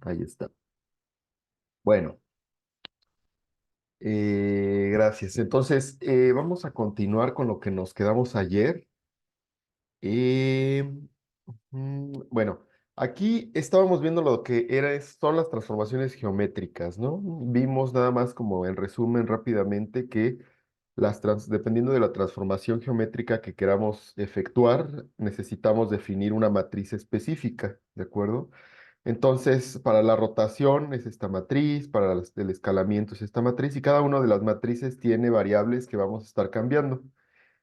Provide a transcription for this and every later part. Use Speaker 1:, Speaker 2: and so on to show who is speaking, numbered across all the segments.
Speaker 1: Ahí está. Bueno, gracias. Entonces, vamos a continuar con lo que nos quedamos ayer. Eh, bueno, aquí estábamos viendo lo que son las transformaciones geométricas, ¿no? Vimos nada más como en resumen rápidamente que dependiendo de la transformación geométrica que queramos efectuar, necesitamos definir una matriz específica, ¿de acuerdo? Entonces, para la rotación es esta matriz, para el escalamiento es esta matriz, y cada una de las matrices tiene variables que vamos a estar cambiando.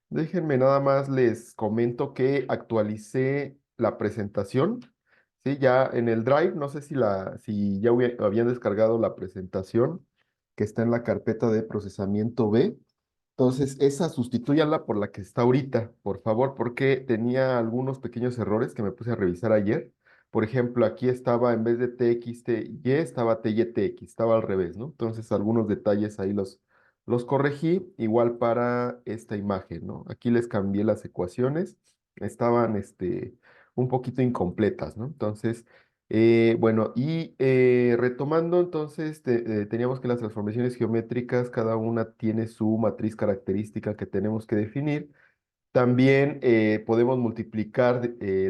Speaker 1: Déjenme nada más les comento que actualicé la presentación, ¿sí? Ya en el Drive, no sé si ya habían descargado la presentación que está en la carpeta de procesamiento B. Entonces, esa sustitúyanla por la que está ahorita, por favor, porque tenía algunos pequeños errores que me puse a revisar ayer. Por ejemplo, aquí estaba en vez de TXTY, estaba TYTX, estaba al revés, ¿no? Entonces, algunos detalles ahí los corregí, igual para esta imagen, ¿no? Aquí les cambié las ecuaciones, estaban un poquito incompletas, ¿no? Entonces, bueno, y retomando, entonces, teníamos que las transformaciones geométricas, cada una tiene su matriz característica que tenemos que definir. También podemos multiplicar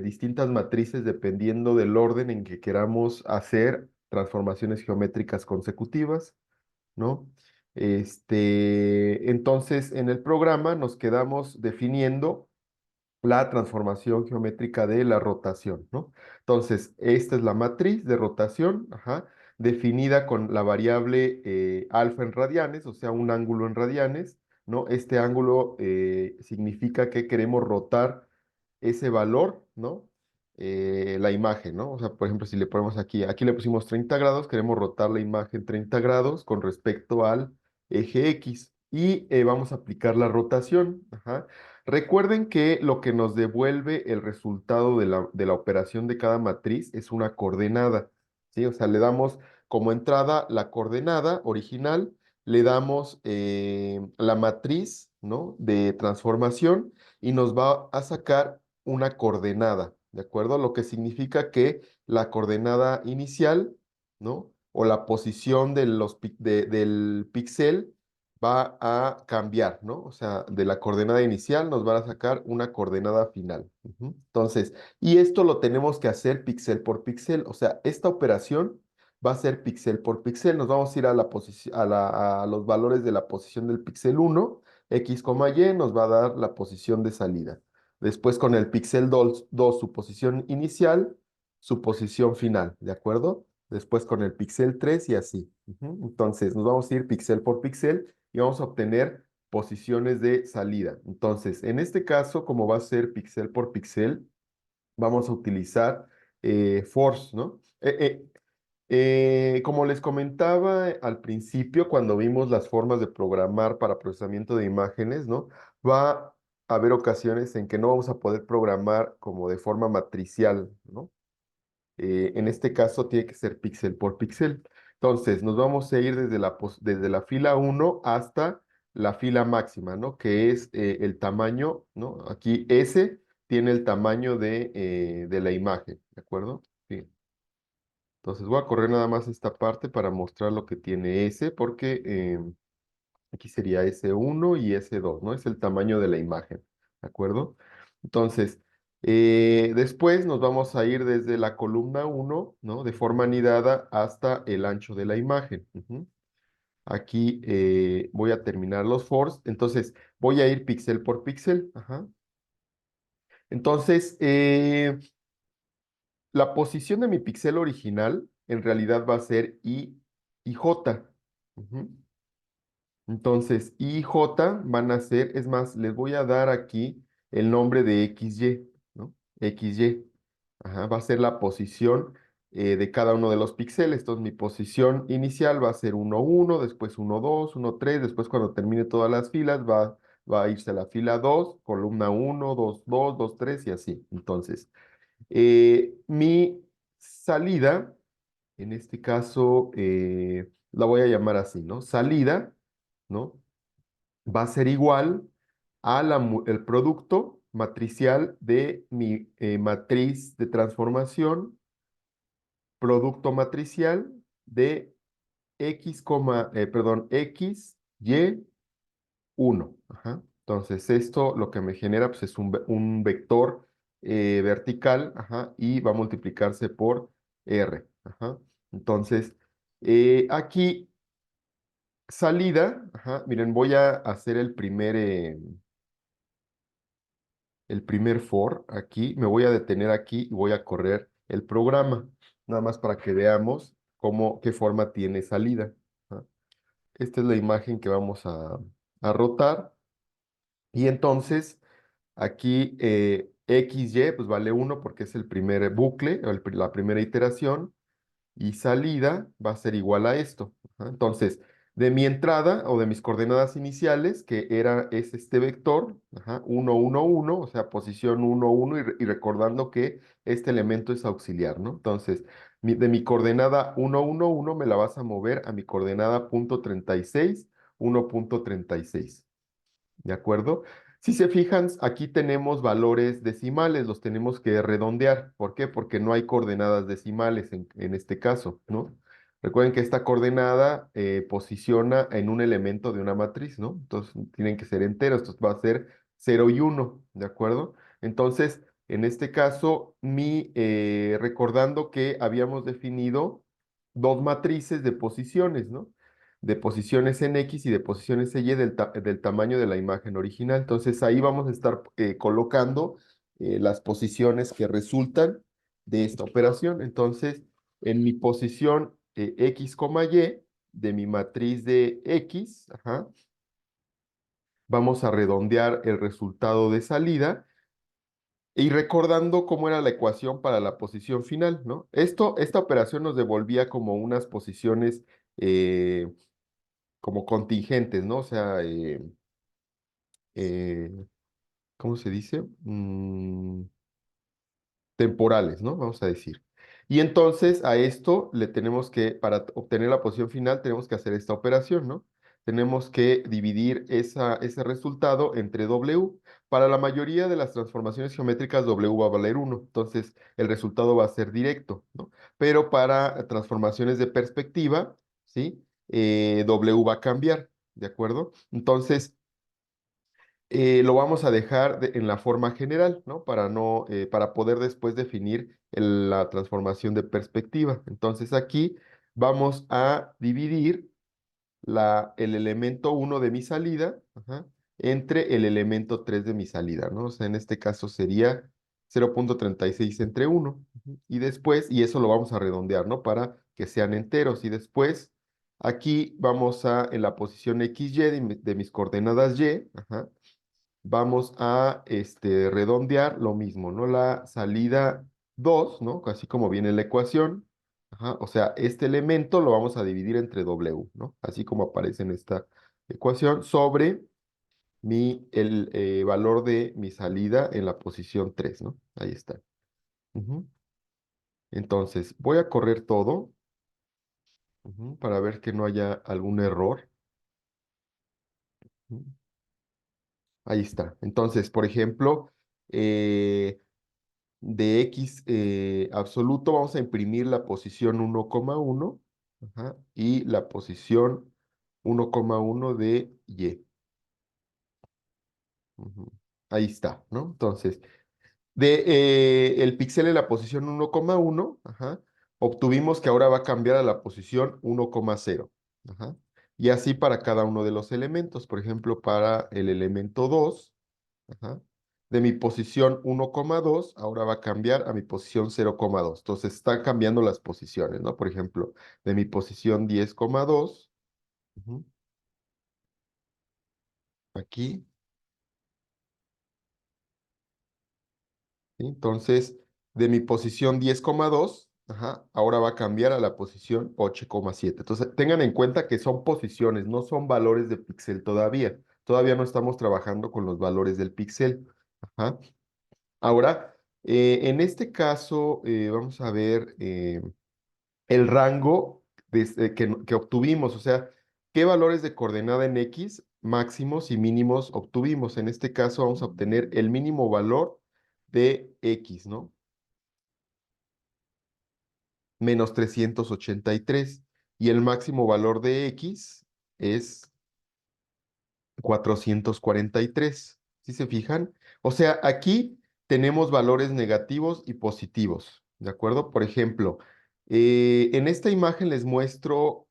Speaker 1: distintas matrices dependiendo del orden en que queramos hacer transformaciones geométricas consecutivas, ¿no? Entonces, en el programa nos quedamos definiendo la transformación geométrica de la rotación, ¿no? Entonces, esta es la matriz de rotación, ajá, definida con la variable alfa en radianes, o sea, un ángulo en radianes, ¿no? Este ángulo significa que queremos rotar ese valor, ¿no? La imagen, ¿no? O sea, por ejemplo, si le ponemos aquí le pusimos 30 grados, queremos rotar la imagen 30 grados con respecto al eje X y vamos a aplicar la rotación, ajá. Recuerden que lo que nos devuelve el resultado de la operación de cada matriz es una coordenada, ¿sí? O sea, le damos como entrada la coordenada original, le damos la matriz, ¿no? De transformación y nos va a sacar una coordenada, ¿de acuerdo? Lo que significa que la coordenada inicial, ¿no? O la posición del píxel va a cambiar, ¿no? O sea, de la coordenada inicial nos va a sacar una coordenada final. Ujú. Entonces, y esto lo tenemos que hacer píxel por píxel, o sea, esta operación va a ser píxel por píxel. Nos vamos a ir a la posición, a los valores de la posición del píxel uno, X, Y nos va a dar la posición de salida. Después con el píxel 2 su posición inicial, su posición final, ¿de acuerdo? Después con el píxel 3 y así. Ujú. Entonces, nos vamos a ir píxel por píxel y vamos a obtener posiciones de salida. Entonces, en este caso, como va a ser píxel por píxel, vamos a utilizar force, ¿no? Como les comentaba al principio, cuando vimos las formas de programar para procesamiento de imágenes, ¿no? Va a haber ocasiones en que no vamos a poder programar como de forma matricial, ¿no? En este caso tiene que ser píxel por píxel. Entonces, nos vamos a ir desde la fila uno hasta la fila máxima, ¿no? Que es el tamaño, ¿no? Aquí S tiene el tamaño de la imagen, ¿de acuerdo? Sí. Entonces voy a correr nada más esta parte para mostrar lo que tiene S, porque aquí sería S1 y S2, ¿no? Es el tamaño de la imagen, ¿de acuerdo? Entonces, después nos vamos a ir desde la columna uno, ¿no? De forma anidada hasta el ancho de la imagen. Ujú. Aquí voy a terminar los fors, entonces voy a ir píxel por píxel. Ajá. Entonces, la posición de mi píxel original en realidad va a ser I y J. Ujú. Entonces, I y J van a ser, es más, les voy a dar aquí el nombre de XY, ¿no? XY. Ajá, va a ser la posición de cada uno de los píxeles. Entonces, mi posición inicial va a ser 1, 1, después 1, 2, 1, 3. Después, cuando termine todas las filas, va a irse a la fila 2, columna 1, 2, 2, 2, 3 y así. Entonces, mi salida, en este caso, la voy a llamar así, ¿no? Salida, ¿no? Va a ser igual a el producto matricial de mi matriz de transformación producto matricial de x, y, 1. Ajá. Entonces, esto lo que me genera pues, es un vector vertical, ajá, y va a multiplicarse por R. Ajá. Entonces, aquí, salida, ajá, miren, voy a hacer el primer for aquí. Me voy a detener aquí y voy a correr el programa, nada más para que veamos qué forma tiene salida. Ajá. Esta es la imagen que vamos a rotar. Y entonces, aquí XY pues vale 1 porque es el primer bucle, o la primera iteración, y salida va a ser igual a esto. Ajá. Entonces, de mi entrada o de mis coordenadas iniciales, es este vector, ajá, 1, 1, 1, o sea, posición 1, 1, y recordando que este elemento es auxiliar, ¿no? Entonces, de mi coordenada 1, 1, 1 me la vas a mover a mi coordenada punto 36, 1.36. ¿De acuerdo? Si se fijan, aquí tenemos valores decimales, los tenemos que redondear. ¿Por qué? Porque no hay coordenadas decimales en este caso, ¿no? Recuerden que esta coordenada posiciona en un elemento de una matriz, ¿no? Entonces tienen que ser enteros, entonces va a ser 0 y 1, ¿de acuerdo? Entonces, en este caso, recordando que habíamos definido dos matrices de posiciones, ¿no? De posiciones en X y de posiciones en Y del tamaño de la imagen original. Entonces ahí vamos a estar colocando las posiciones que resultan de esta operación. Entonces, en mi posición X, Y, de mi matriz de X, ajá, vamos a redondear el resultado de salida y recordando cómo era la ecuación para la posición final, ¿no? Esta operación nos devolvía como unas posiciones eh, como contingentes, ¿no? O sea, eh, ¿cómo se dice? Temporales, ¿no? Vamos a decir. Y entonces a esto para obtener la posición final, tenemos que hacer esta operación, ¿no? Tenemos que dividir ese resultado entre W. Para la mayoría de las transformaciones geométricas, W va a valer 1, entonces el resultado va a ser directo, ¿no? Pero para transformaciones de perspectiva, ¿sí? W va a cambiar, ¿de acuerdo? Entonces, lo vamos a dejar en la forma general, ¿no? Para poder después definir la transformación de perspectiva. Entonces aquí vamos a dividir el elemento 1 de mi salida, ajá, entre el elemento 3 de mi salida, ¿no? O sea, en este caso sería 0.36 entre 1. Ujú. Y eso lo vamos a redondear, ¿no? Para que sean enteros. Y después, aquí en la posición XY de mis coordenadas Y, ajá, vamos a redondear lo mismo, ¿no? La salida 2, ¿no? Así como viene la ecuación. Ajá, o sea, este elemento lo vamos a dividir entre W, ¿no? Así como aparece en esta ecuación, sobre el valor de mi salida en la posición 3, ¿no? Ahí está. Ujú. Entonces, voy a correr todo, ujú, para ver que no haya algún error. Ujú. Ahí está. Entonces, por ejemplo, de X absoluto, vamos a imprimir la posición 1,1, ajá, y la posición 1,1 de Y. Ujú. Ahí está, ¿no? Entonces, el píxel en la posición 1,1, ajá, obtuvimos que ahora va a cambiar a la posición 1,0. Ajá. Y así para cada uno de los elementos. Por ejemplo, para el elemento 2. Ajá. De mi posición 1,2, ahora va a cambiar a mi posición 0,2. Entonces están cambiando las posiciones, ¿no? Por ejemplo, de mi posición 10,2, ujú, aquí, ¿sí? Entonces, de mi posición 10,2, ajá, ahora va a cambiar a la posición 8,7. Entonces, tengan en cuenta que son posiciones, no son valores de píxel todavía. Todavía no estamos trabajando con los valores del píxel. Ajá. Ahora, en este caso, vamos a ver el rango que obtuvimos, o sea, qué valores de coordenada en X máximos y mínimos obtuvimos. En este caso vamos a obtener el mínimo valor de X, ¿no? menos 383. Y el máximo valor de X es 443. ¿Sí se fijan? O sea, aquí tenemos valores negativos y positivos, ¿de acuerdo? Por ejemplo, en esta imagen les muestro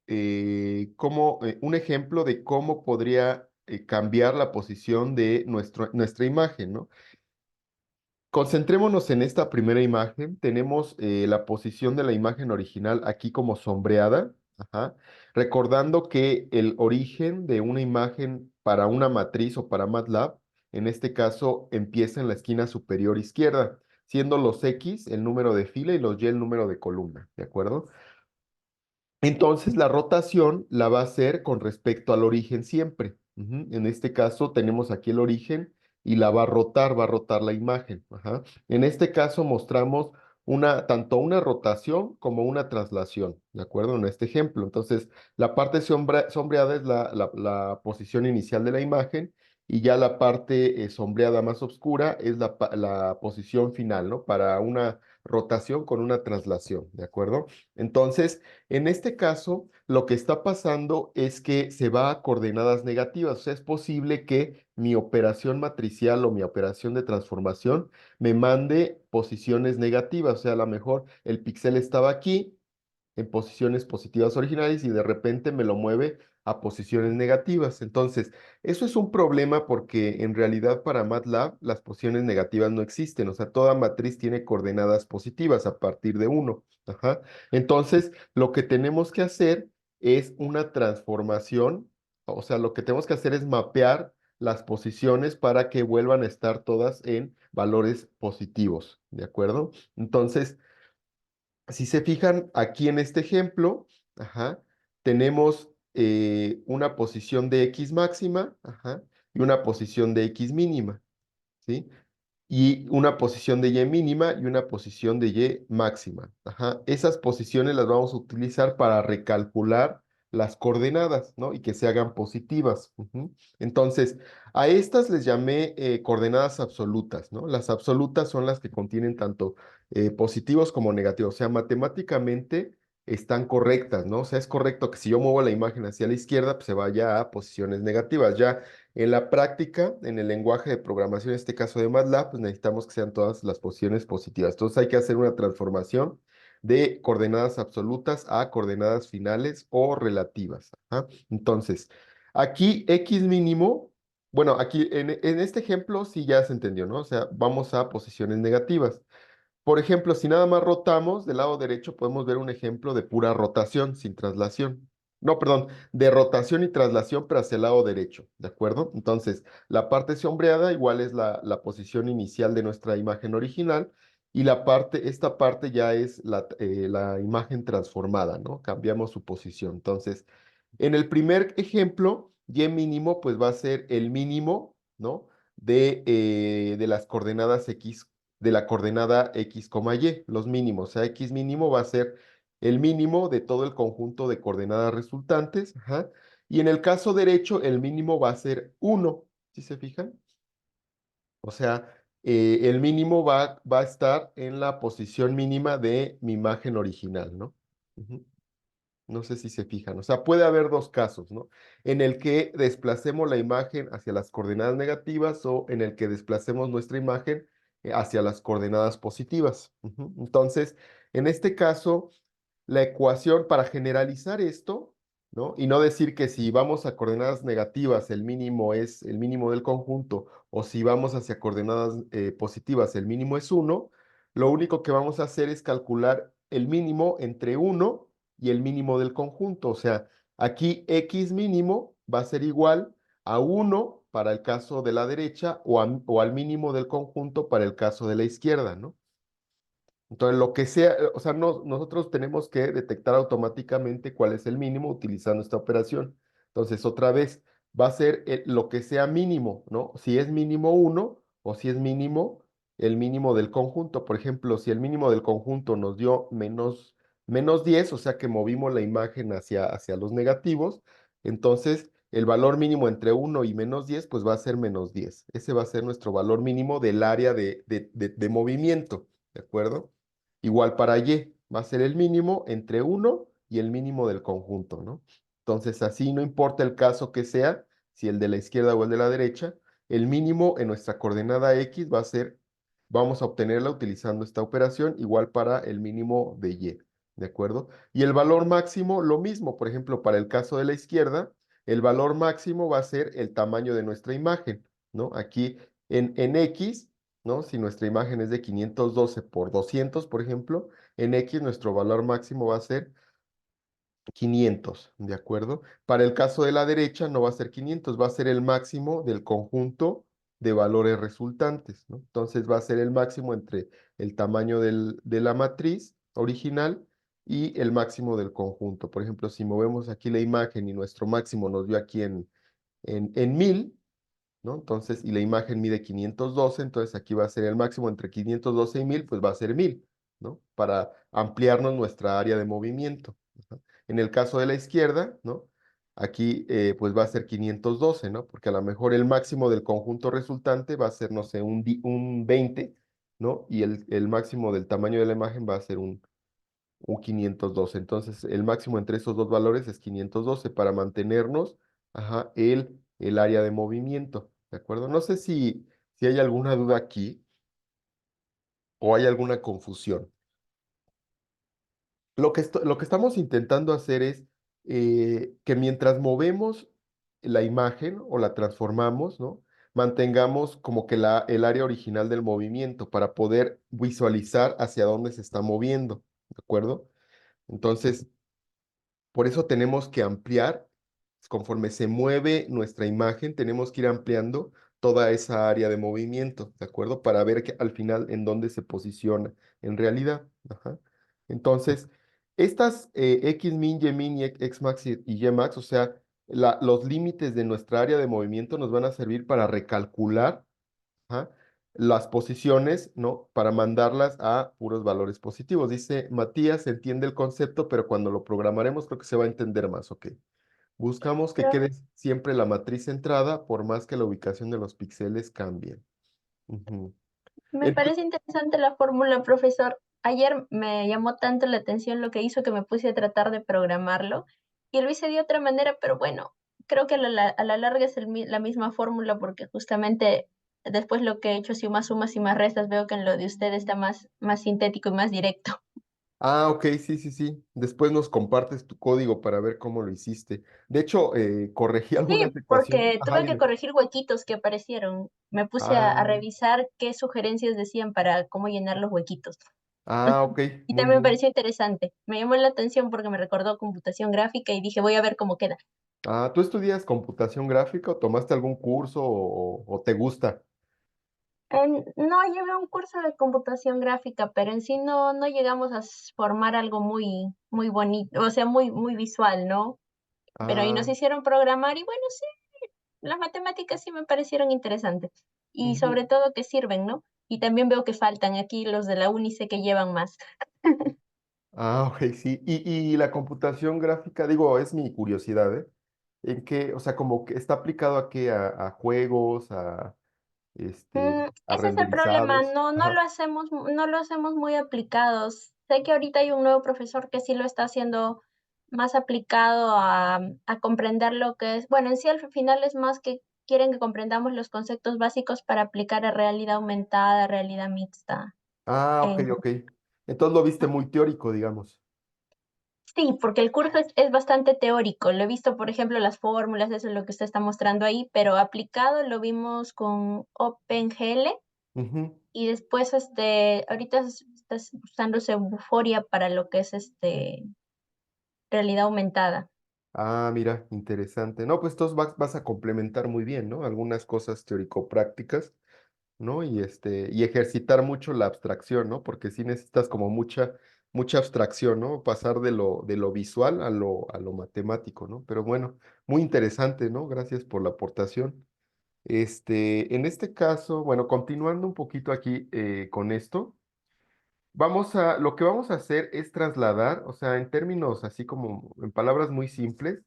Speaker 1: un ejemplo de cómo podría cambiar la posición de nuestra imagen, ¿no? Concentrémonos en esta primera imagen. Tenemos la posición de la imagen original aquí como sombreada. Ajá. Recordando que el origen de una imagen para una matriz o para MATLAB, en este caso, empieza en la esquina superior izquierda, siendo los X el número de fila y los Y el número de columna. ¿De acuerdo? Entonces, la rotación la va a hacer con respecto al origen siempre. Ujú. En este caso, tenemos aquí el origen y la va a rotar la imagen. Ajá. En este caso, mostramos tanto una rotación como una traslación, ¿de acuerdo? En este ejemplo. Entonces, la parte sombreada es la posición inicial de la imagen y ya la parte sombreada más oscura es la posición final, ¿no? Para una rotación con una traslación, ¿de acuerdo? Entonces, en este caso, lo que está pasando es que se va a coordenadas negativas. O sea, es posible que mi operación matricial o mi operación de transformación me mande posiciones negativas. O sea, a lo mejor el píxel estaba aquí en posiciones positivas originales y de repente me lo mueve a posiciones negativas. Entonces, eso es un problema porque en realidad para MATLAB las posiciones negativas no existen. O sea, toda matriz tiene coordenadas positivas a partir de uno. Ajá. Entonces, lo que tenemos que hacer es una transformación. O sea, lo que tenemos que hacer es mapear las posiciones para que vuelvan a estar todas en valores positivos. ¿De acuerdo? Entonces, si se fijan aquí en este ejemplo, ajá, tenemos una posición de X máxima, ajá, y una posición de X mínima, ¿sí? Y una posición de Y mínima y una posición de Y máxima. Ajá. Esas posiciones las vamos a utilizar para recalcular las coordenadas, ¿no? Y que se hagan positivas. Ujú. Entonces, a estas les llamé coordenadas absolutas, ¿no? Las absolutas son las que contienen tanto positivos como negativos. O sea, matemáticamente están correctas, ¿no? O sea, es correcto que si yo muevo la imagen hacia la izquierda, pues se vaya a posiciones negativas. Ya en la práctica, en el lenguaje de programación, en este caso de MATLAB, pues necesitamos que sean todas las posiciones positivas. Entonces hay que hacer una transformación de coordenadas absolutas a coordenadas finales o relativas. Ajá. Entonces, aquí X mínimo, bueno, aquí en este ejemplo sí ya se entendió, ¿no? O sea, vamos a posiciones negativas. Por ejemplo, si nada más rotamos del lado derecho, podemos ver un ejemplo de pura rotación, sin traslación. No, perdón, de rotación y traslación, pero hacia el lado derecho, ¿de acuerdo? Entonces, la parte sombreada igual es la posición inicial de nuestra imagen original y esta parte ya es la imagen transformada, ¿no? Cambiamos su posición. Entonces, en el primer ejemplo, Y mínimo, pues va a ser el mínimo, ¿no? De las coordenadas X de la coordenada X, Y, los mínimos. O sea, X mínimo va a ser el mínimo de todo el conjunto de coordenadas resultantes. Ajá. Y en el caso derecho, el mínimo va a ser 1. ¿Sí se fijan? O sea, el mínimo va a estar en la posición mínima de mi imagen original, ¿no? Ujú. No sé si se fijan. O sea, puede haber dos casos, ¿no? En el que desplacemos la imagen hacia las coordenadas negativas o en el que desplacemos nuestra imagen hacia las coordenadas positivas. Ujú. Entonces, en este caso, la ecuación para generalizar esto, ¿no? Y no decir que si vamos a coordenadas negativas, el mínimo es el mínimo del conjunto, o si vamos hacia coordenadas positivas, el mínimo es 1, lo único que vamos a hacer es calcular el mínimo entre 1 y el mínimo del conjunto. O sea, aquí X mínimo va a ser igual a 1 para el caso de la derecha o al mínimo del conjunto para el caso de la izquierda, ¿no? Entonces, lo que sea, o sea, nosotros tenemos que detectar automáticamente cuál es el mínimo utilizando esta operación. Entonces, otra vez, va a ser lo que sea mínimo, ¿no? Si es mínimo 1 o si es mínimo el mínimo del conjunto. Por ejemplo, si el mínimo del conjunto nos dio menos 10, o sea que movimos la imagen hacia los negativos, entonces el valor mínimo entre 1 y menos 10, pues va a ser menos 10. Ese va a ser nuestro valor mínimo del área de movimiento, ¿de acuerdo? Igual para Y, va a ser el mínimo entre uno y el mínimo del conjunto, ¿no? Entonces, así no importa el caso que sea, si el de la izquierda o el de la derecha, el mínimo en nuestra coordenada X va a ser, vamos a obtenerla utilizando esta operación, igual para el mínimo de Y, ¿de acuerdo? Y el valor máximo, lo mismo, por ejemplo, para el caso de la izquierda, el valor máximo va a ser el tamaño de nuestra imagen, ¿no? Aquí en X, ¿no? Si nuestra imagen es de 512 por 200, por ejemplo, en X nuestro valor máximo va a ser 500, ¿de acuerdo? Para el caso de la derecha no va a ser 500, va a ser el máximo del conjunto de valores resultantes, ¿no? Entonces va a ser el máximo entre el tamaño de la matriz original y el máximo del conjunto. Por ejemplo, si movemos aquí la imagen y nuestro máximo nos dio aquí en 1000, ¿no? Entonces, y la imagen mide 512, entonces aquí va a ser el máximo entre 512 y 1000, pues va a ser 1000, ¿no? Para ampliarnos nuestra área de movimiento. Ajá. En el caso de la izquierda, ¿no? Aquí pues va a ser 512, ¿no? Porque a lo mejor el máximo del conjunto resultante va a ser, no sé, un 20, ¿no? Y el máximo del tamaño de la imagen va a ser un 512. Entonces, el máximo entre esos dos valores es 512 para mantenernos, ajá, el área de movimiento, ¿de acuerdo? No sé si hay alguna duda aquí o hay alguna confusión. Lo que estamos intentando hacer es que mientras movemos la imagen o la transformamos, ¿no? Mantengamos como que el área original del movimiento para poder visualizar hacia dónde se está moviendo, ¿de acuerdo? Entonces, por eso tenemos que ampliar, conforme se mueve nuestra imagen, tenemos que ir ampliando toda esa área de movimiento, ¿de acuerdo? Para ver que al final en dónde se posiciona en realidad. Ajá. Entonces, estas Xmin, Ymin, y Xmax y Ymax, o sea, los límites de nuestra área de movimiento nos van a servir para recalcular, ajá, las posiciones, ¿no? Para mandarlas a puros valores positivos. Dice Matías, se entiende el concepto, pero cuando lo programaremos creo que se va a entender más, ¿ok? Buscamos que
Speaker 2: Pero
Speaker 1: quede siempre la matriz centrada, por más que la ubicación de los píxeles cambie. Ujú.
Speaker 2: me
Speaker 1: Ento-
Speaker 2: parece interesante la fórmula, profesor. Ayer me llamó tanto la atención lo que hizo que me puse a tratar de programarlo y lo hice de otra manera, pero bueno, creo que a la larga es la misma fórmula porque justamente después lo que he hecho, si más sumas y más restas, veo que en lo de usted está más sintético y más directo.
Speaker 1: ok, sí, sí, sí. Después nos compartes tu código para ver cómo lo hiciste. De hecho, corregí algunas
Speaker 2: Sí,
Speaker 1: ecuaciones.
Speaker 2: porque
Speaker 1: Ajá,
Speaker 2: tuve que
Speaker 1: dime.
Speaker 2: corregir huequitos que aparecieron. Me puse a
Speaker 1: Ah,
Speaker 2: revisar qué sugerencias decían para cómo llenar los huequitos.
Speaker 1: ok,
Speaker 2: Y
Speaker 1: muy
Speaker 2: también me
Speaker 1: bien.
Speaker 2: pareció interesante. Me llamó la atención porque me recordó computación gráfica y dije, voy a ver cómo queda.
Speaker 1: ¿Tú estudias computación gráfica o tomaste algún curso o te gusta?
Speaker 2: No, llevé un curso de computación gráfica, pero en sí no llegamos a formar algo muy bonito, o sea, muy visual, ¿no? Pero ahí nos
Speaker 1: Ah,
Speaker 2: hicieron programar y bueno, sí, las matemáticas sí me parecieron interesantes. Y
Speaker 1: ujú.
Speaker 2: sobre todo que sirven, ¿no? Y también veo que faltan aquí los de la uni, sé que llevan más.
Speaker 1: Ok, sí. Y la computación gráfica, digo, es mi curiosidad, ¿eh? ¿En qué, o sea, como que está aplicado a qué, a juegos, a
Speaker 2: Ese es el problema,
Speaker 1: renderizados?
Speaker 2: no
Speaker 1: Ajá.
Speaker 2: no lo hacemos muy aplicados. Sé que ahorita hay un nuevo profesor que sí lo está haciendo más aplicado a comprender lo que es, bueno, en sí al final es más que quieren que comprendamos los conceptos básicos para aplicar a realidad aumentada, realidad mixta.
Speaker 1: Ok,
Speaker 2: En
Speaker 1: ok. Entonces lo viste muy teórico, digamos.
Speaker 2: sí, porque el curso es bastante teórico. Lo he visto, por ejemplo, las fórmulas, eso es lo que usted está mostrando ahí, pero aplicado lo vimos con OpenGL.
Speaker 1: Ujú.
Speaker 2: Y después, ahorita está usándose Vuforia para lo que es realidad aumentada.
Speaker 1: Mira, interesante. No, pues entonces vas a complementar muy bien, ¿no? Algunas cosas teórico-prácticas, ¿no? Y ejercitar mucho la abstracción, ¿no? Porque sí necesitas como mucha abstracción, ¿no? Pasar de lo visual a lo matemático, ¿no? Pero bueno, muy interesante, ¿no? Gracias por la aportación. En este caso, bueno, continuando un poquito aquí con esto. Lo que vamos a hacer es trasladar, o sea, en términos así como en palabras muy simples,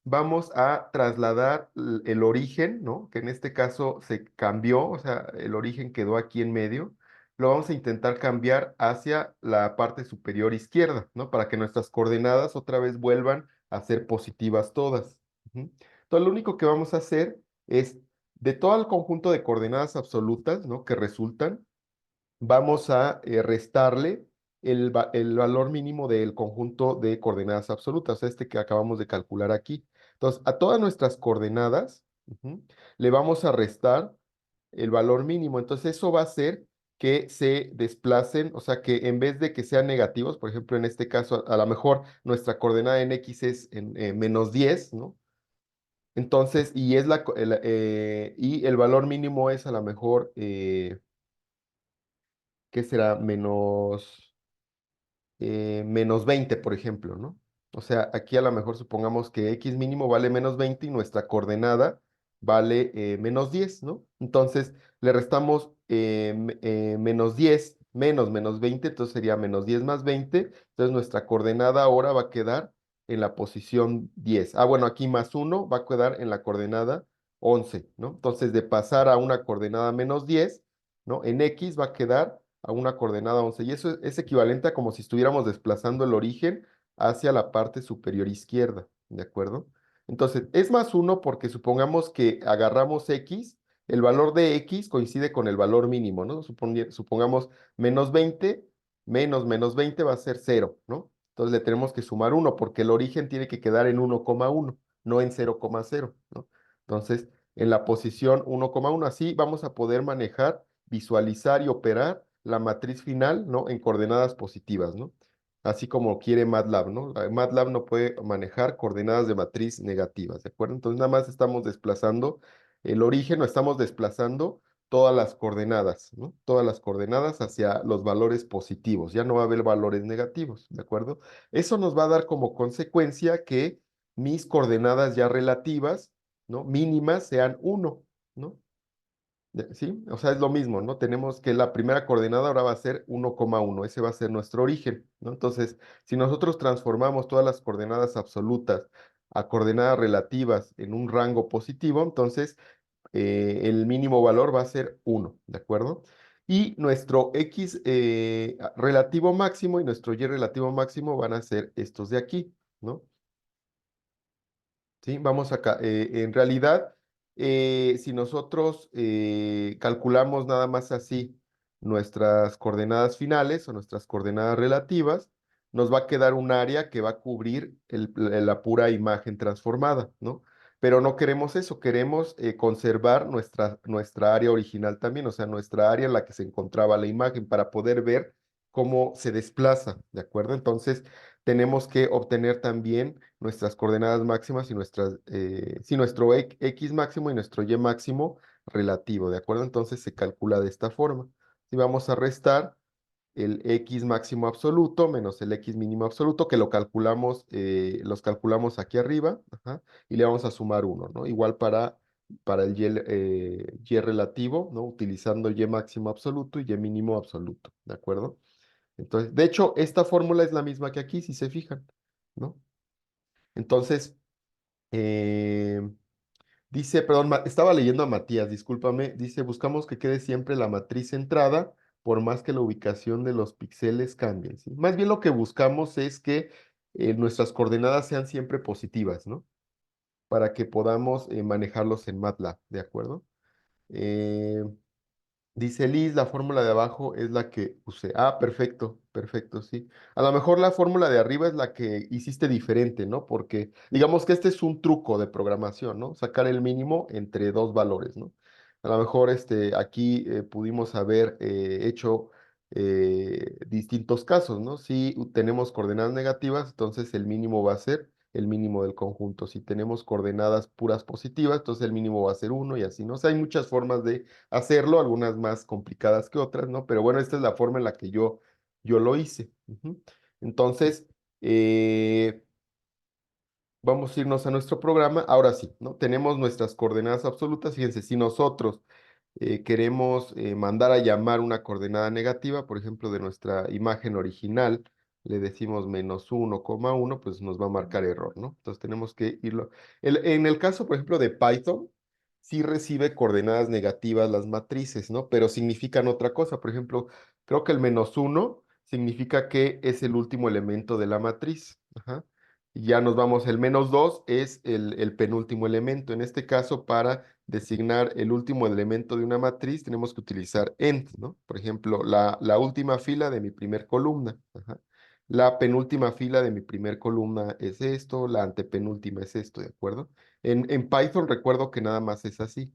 Speaker 1: vamos a trasladar el origen, ¿no? Que en este caso se cambió, o sea, el origen quedó aquí en medio, lo vamos a intentar cambiar hacia la parte superior izquierda, ¿no? Para que nuestras coordenadas otra vez vuelvan a ser positivas todas. Ujú. Entonces, lo único que vamos a hacer es, de todo el conjunto de coordenadas absolutas, ¿no? Que resultan, vamos a restarle el valor mínimo del conjunto de coordenadas absolutas, este que acabamos de calcular aquí. Entonces, a todas nuestras coordenadas, le vamos a restar el valor mínimo. Entonces, eso va a hacer que se desplacen, o sea, que en vez de que sean negativos, por ejemplo, en este caso, a lo mejor nuestra coordenada en X es en -10, ¿no? Entonces, y el valor mínimo es a lo mejor, ¿qué será? -20, por ejemplo, ¿no? O sea, aquí a lo mejor supongamos que X mínimo vale -20 y nuestra coordenada vale -10, ¿no? Entonces, le restamos -10 menos -20, entonces sería -10 más 20. Entonces, nuestra coordenada ahora va a quedar en la posición 10. Ah, bueno, aquí +1 va a quedar en la coordenada 11, ¿no? Entonces, de pasar a una coordenada -10, ¿no? En X va a quedar a una coordenada 11. Y eso es equivalente a como si estuviéramos desplazando el origen hacia la parte superior izquierda, ¿de acuerdo? Entonces, es +1 porque supongamos que agarramos X, el valor de X coincide con el valor mínimo, ¿no? Supongamos -20 menos -20 va a ser 0, ¿no? Entonces le tenemos que sumar 1 porque el origen tiene que quedar en 1,1, no en 0,0, ¿no? Entonces, en la posición 1,1, así vamos a poder manejar, visualizar y operar la matriz final, ¿no? En coordenadas positivas, ¿no? Así como quiere MATLAB, ¿no? MATLAB no puede manejar coordenadas de matriz negativas, ¿de acuerdo? Entonces nada más estamos desplazando el origen o estamos desplazando todas las coordenadas, ¿no? Todas las coordenadas hacia los valores positivos, ya no va a haber valores negativos, ¿de acuerdo? Eso nos va a dar como consecuencia que mis coordenadas ya relativas, ¿no? Mínimas sean 1, ¿no? ¿Sí? O sea, es lo mismo, ¿no? Tenemos que la primera coordenada ahora va a ser 1,1, ese va a ser nuestro origen, ¿no? Entonces, si nosotros transformamos todas las coordenadas absolutas a coordenadas relativas en un rango positivo, entonces el mínimo valor va a ser 1, ¿de acuerdo? Y nuestro X relativo máximo y nuestro Y relativo máximo van a ser estos de aquí, ¿no? Sí, vamos acá. En realidad, si nosotros calculamos nada más así nuestras coordenadas finales o nuestras coordenadas relativas, nos va a quedar un área que va a cubrir la pura imagen transformada, ¿no? Pero no queremos eso, queremos conservar nuestra área original también, o sea, nuestra área en la que se encontraba la imagen para poder ver cómo se desplaza, ¿de acuerdo? Entonces, tenemos que obtener también nuestras coordenadas máximas y sí, nuestro X máximo y nuestro Y máximo relativo, ¿de acuerdo? Entonces se calcula de esta forma. Si vamos a restar el X máximo absoluto menos el X mínimo absoluto, que los calculamos aquí arriba, ajá, y le vamos a sumar 1, ¿no? Igual para el Y relativo, ¿no? Utilizando Y máximo absoluto y Y mínimo absoluto, ¿de acuerdo? Entonces, de hecho, esta fórmula es la misma que aquí, si se fijan, ¿no? Entonces, eh, dice, perdón, estaba leyendo a Matías, discúlpame, dice, buscamos que quede siempre la matriz centrada, por más que la ubicación de los píxeles cambie, ¿sí? Más bien lo que buscamos es que nuestras coordenadas sean siempre positivas, ¿no? Para que podamos manejarlos en MATLAB, ¿de acuerdo? Eh, Dice Liz, la fórmula de abajo es la que usé. Ah, perfecto, perfecto, sí. A lo mejor la fórmula de arriba es la que hiciste diferente, ¿no? Porque digamos que este es un truco de programación, ¿no? Sacar el mínimo entre dos valores, ¿no? A lo mejor aquí pudimos haber hecho distintos casos, ¿no? Si tenemos coordenadas negativas, entonces el mínimo va a ser el mínimo del conjunto. Si tenemos coordenadas puras positivas, entonces el mínimo va a ser uno y así, ¿no? O sea, hay muchas formas de hacerlo, algunas más complicadas que otras, ¿no? Pero bueno, esta es la forma en la que yo lo hice. Ujú. Entonces, eh, vamos a irnos a nuestro programa. Ahora sí, ¿no? Tenemos nuestras coordenadas absolutas. Fíjense, si nosotros queremos mandar a llamar una coordenada negativa, por ejemplo, de nuestra imagen original, le decimos -1,1, pues nos va a marcar error, ¿no? Entonces tenemos que irlo. En el caso, por ejemplo, de Python, sí recibe coordenadas negativas las matrices, ¿no? Pero significan otra cosa. Por ejemplo, creo que el -1 significa que es el último elemento de la matriz. Ajá. Y ya nos vamos, el -2 es el penúltimo elemento. En este caso, para designar el último elemento de una matriz, tenemos que utilizar end, ¿no? Por ejemplo, la última fila de mi primer columna. Ajá. La penúltima fila de mi primer columna es esto, la antepenúltima es esto, ¿de acuerdo? En Python recuerdo que nada más es así,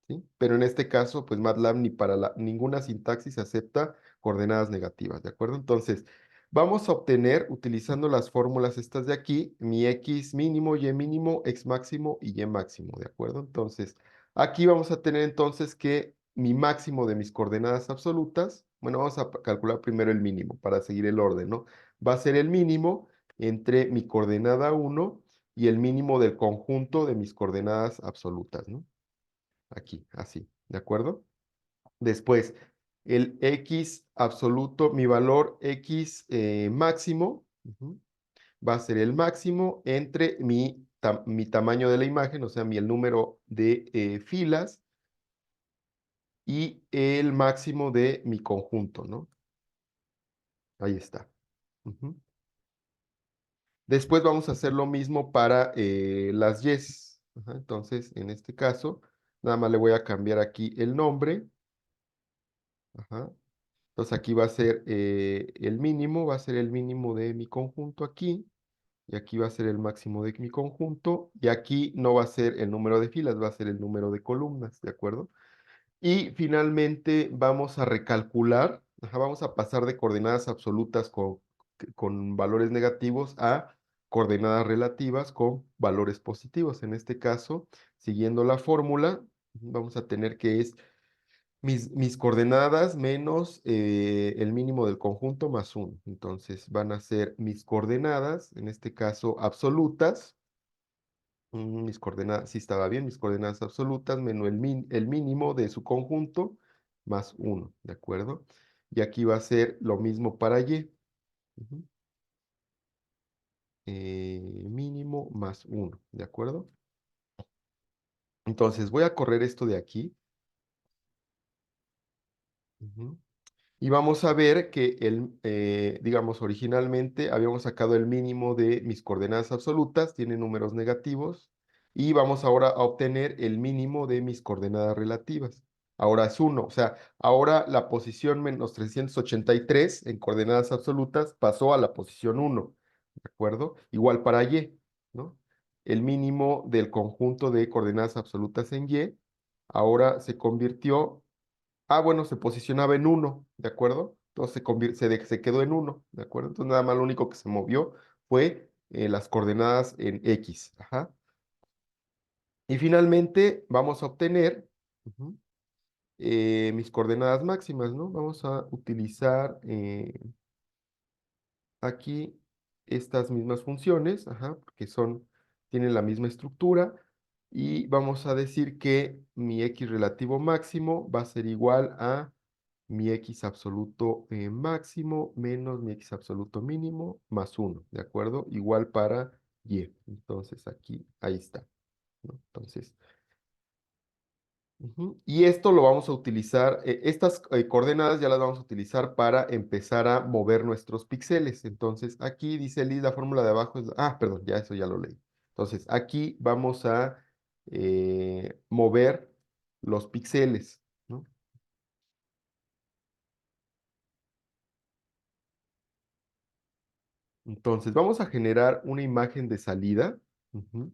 Speaker 1: ¿sí? Pero en este caso, pues MATLAB ni para ninguna sintaxis acepta coordenadas negativas, ¿de acuerdo? Entonces, vamos a obtener, utilizando las fórmulas estas de aquí, mi x mínimo, y mínimo, x máximo y y máximo, ¿de acuerdo? Entonces, aquí vamos a tener entonces que mi máximo de mis coordenadas absolutas, bueno, vamos a calcular primero el mínimo para seguir el orden, ¿no? Va a ser el mínimo entre mi coordenada 1 y el mínimo del conjunto de mis coordenadas absolutas, ¿no? Aquí, así, ¿de acuerdo? Después, el x absoluto, mi valor x máximo, va a ser el máximo entre mi tamaño de la imagen, o sea, el número de filas y el máximo de mi conjunto, ¿no? Ahí está. Ujú. Después vamos a hacer lo mismo para las yes. Ajá, entonces, en este caso, nada más le voy a cambiar aquí el nombre. Ajá. Entonces aquí va a ser el mínimo, va a ser el mínimo de mi conjunto aquí, y aquí va a ser el máximo de mi conjunto, y aquí no va a ser el número de filas, va a ser el número de columnas, ¿de acuerdo? Y finalmente vamos a recalcular, ajá, vamos a pasar de coordenadas absolutas con valores negativos a coordenadas relativas con valores positivos. En este caso, siguiendo la fórmula, vamos a tener que es mis coordenadas menos el mínimo del conjunto más 1. Entonces van a ser mis coordenadas, en este caso absolutas. Mis coordenadas, sí estaba bien, mis coordenadas absolutas menos el mínimo de su conjunto más 1, ¿de acuerdo? Y aquí va a ser lo mismo para y. Ujú. Mínimo más 1, ¿de acuerdo? Entonces voy a correr esto de aquí. Ujú. Y vamos a ver que digamos, originalmente habíamos sacado el mínimo de mis coordenadas absolutas, tiene números negativos, y vamos ahora a obtener el mínimo de mis coordenadas relativas. Ahora es 1, o sea, ahora la posición -383 en coordenadas absolutas pasó a la posición 1, ¿de acuerdo? Igual para y, ¿no? El mínimo del conjunto de coordenadas absolutas en y ahora se convirtió. Bueno, se posicionaba en 1, ¿de acuerdo? Entonces se quedó en 1, ¿de acuerdo? Entonces nada más lo único que se movió fue las coordenadas en X. Ajá. Y finalmente vamos a obtener ujú, mis coordenadas máximas, ¿no? Vamos a utilizar aquí estas mismas funciones, ajá, porque tienen la misma estructura. Y vamos a decir que mi X relativo máximo va a ser igual a mi x absoluto máximo menos mi x absoluto mínimo más 1, ¿de acuerdo? Igual para y. Entonces aquí, ahí está, ¿no? Entonces, y esto lo vamos a utilizar, estas coordenadas ya las vamos a utilizar para empezar a mover nuestros píxeles. Entonces aquí dice Liz, la fórmula de abajo es, perdón, ya eso ya lo leí. Entonces aquí vamos a mover los píxeles, ¿no? Entonces, vamos a generar una imagen de salida, ujú,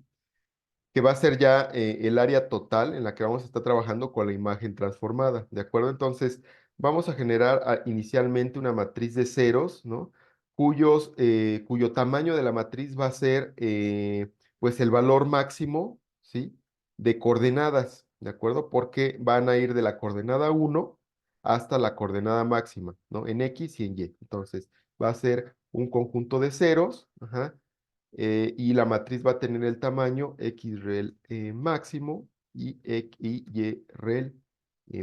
Speaker 1: que va a ser ya el área total en la que vamos a estar trabajando con la imagen transformada, ¿de acuerdo? Entonces, vamos a generar inicialmente una matriz de ceros, ¿no? Cuyo tamaño de la matriz va a ser, pues, el valor máximo, ¿sí? De coordenadas, ¿de acuerdo? Porque van a ir de la coordenada 1 hasta la coordenada máxima, ¿no? En X y en Y. Entonces, va a ser un conjunto de ceros, ajá, y la matriz va a tener el tamaño x rel máximo y rel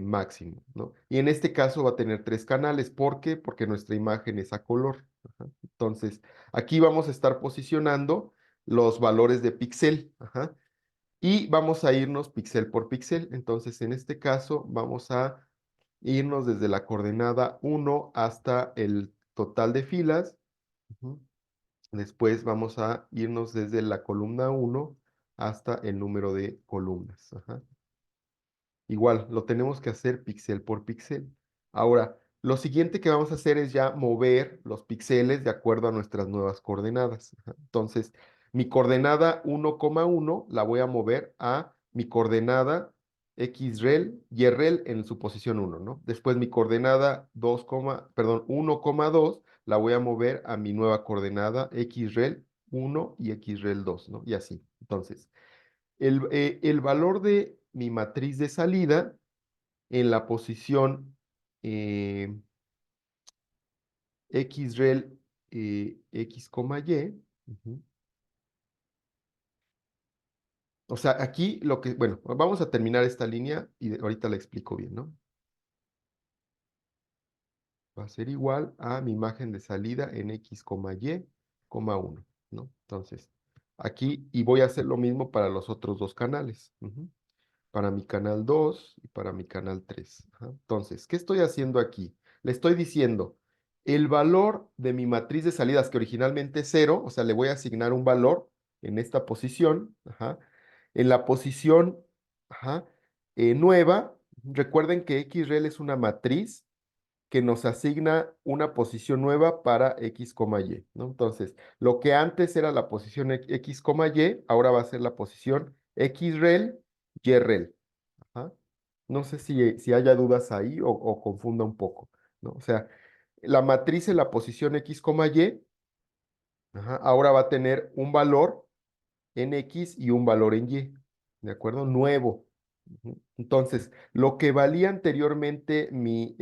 Speaker 1: máximo, ¿no? Y en este caso va a tener tres canales. ¿Por qué? Porque nuestra imagen es a color. Ajá. Entonces, aquí vamos a estar posicionando los valores de píxel. Ajá. Y vamos a irnos píxel por píxel. Entonces, en este caso, vamos a irnos desde la coordenada 1 hasta el total de filas. Ujú. Después vamos a irnos desde la columna 1 hasta el número de columnas. Ajá. Igual, lo tenemos que hacer píxel por píxel. Ahora, lo siguiente que vamos a hacer es ya mover los píxeles de acuerdo a nuestras nuevas coordenadas. Ajá. Entonces, mi coordenada 1,1 la voy a mover a mi coordenada xrel y rel en su posición 1, ¿no? Después mi coordenada 1,2 la voy a mover a mi nueva coordenada xrel 1 y xrel 2, ¿no? Y así. Entonces, el valor de mi matriz de salida en la posición eh, xrel x, y. Ujú. O sea, aquí lo que, bueno, vamos a terminar esta línea y ahorita la explico bien, ¿no? Va a ser igual a mi imagen de salida en x, y, 1, ¿no? Entonces, aquí, y voy a hacer lo mismo para los otros dos canales. Ujú. Para mi canal 2 y para mi canal 3. Ajá. Entonces, ¿qué estoy haciendo aquí? Le estoy diciendo, el valor de mi matriz de salidas, que originalmente es 0, o sea, le voy a asignar un valor en esta posición, ajá. En la posición, ajá, nueva, recuerden que XREL es una matriz que nos asigna una posición nueva para X, Y, ¿no? Entonces, lo que antes era la posición X, Y, ahora va a ser la posición XREL, YREL. Ajá. No sé si haya dudas ahí o confunda un poco, ¿no? O sea, la matriz en la posición X, Y, ajá, ahora va a tener un valor en X y un valor en Y, ¿de acuerdo? Nuevo. Ujú. Entonces, lo que valía anteriormente mi